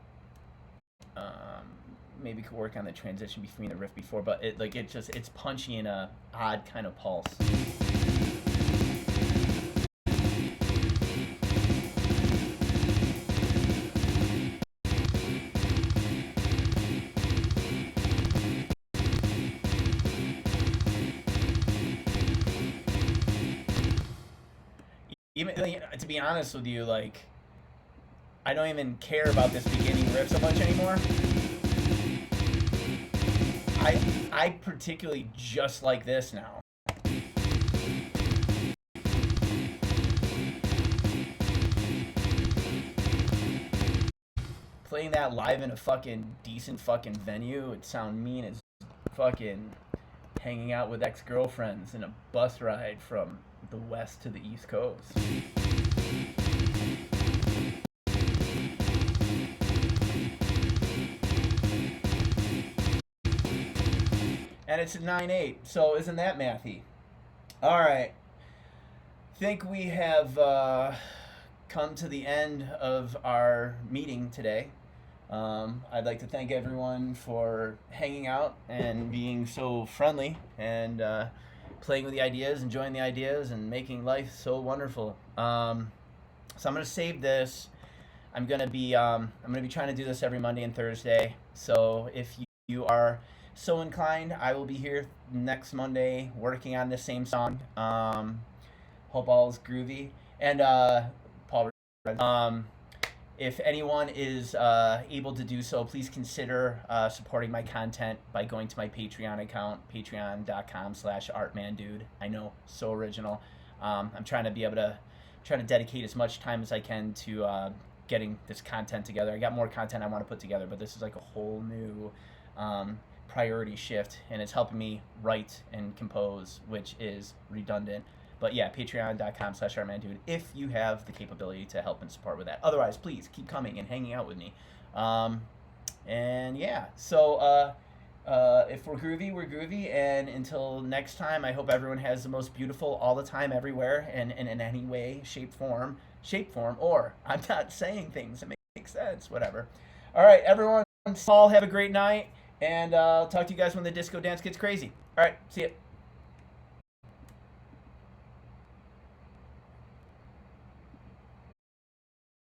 Maybe could work on the transition between the riff before, but it's punchy in a odd kind of pulse. Even to be honest with you, like, I don't even care about this beginning riff so much anymore. I particularly just like this now. Playing that live in a fucking decent fucking venue would sound mean as fucking hanging out with ex-girlfriends in a bus ride from the west to the east coast. And it's a 9/8, so isn't that mathy? All right. Think we have come to the end of our meeting today. I'd like to thank everyone for hanging out and being so friendly and playing with the ideas, enjoying the ideas, and making life so wonderful. So I'm gonna save this. I'm gonna be trying to do this every Monday and Thursday. So if you are so inclined, I will be here next Monday working on this same song. Hope all is groovy. And Paul, if anyone is able to do so, please consider supporting my content by going to my Patreon account, patreon.com/artmandude. I know, so original. I'm trying to dedicate as much time as I can to getting this content together. I got more content I want to put together, but this is like a whole new priority shift, and it's helping me write and compose, which is redundant. But yeah, patreon.com/artmandude if you have the capability to help and support with that. Otherwise, please keep coming and hanging out with me. And yeah, so if we're groovy, we're groovy. And until next time, I hope everyone has the most beautiful all the time, everywhere, and in any way, shape, form, or I'm not saying things that make sense, whatever. All right, everyone, all have a great night. And I'll talk to you guys when the disco dance gets crazy. All right, see ya.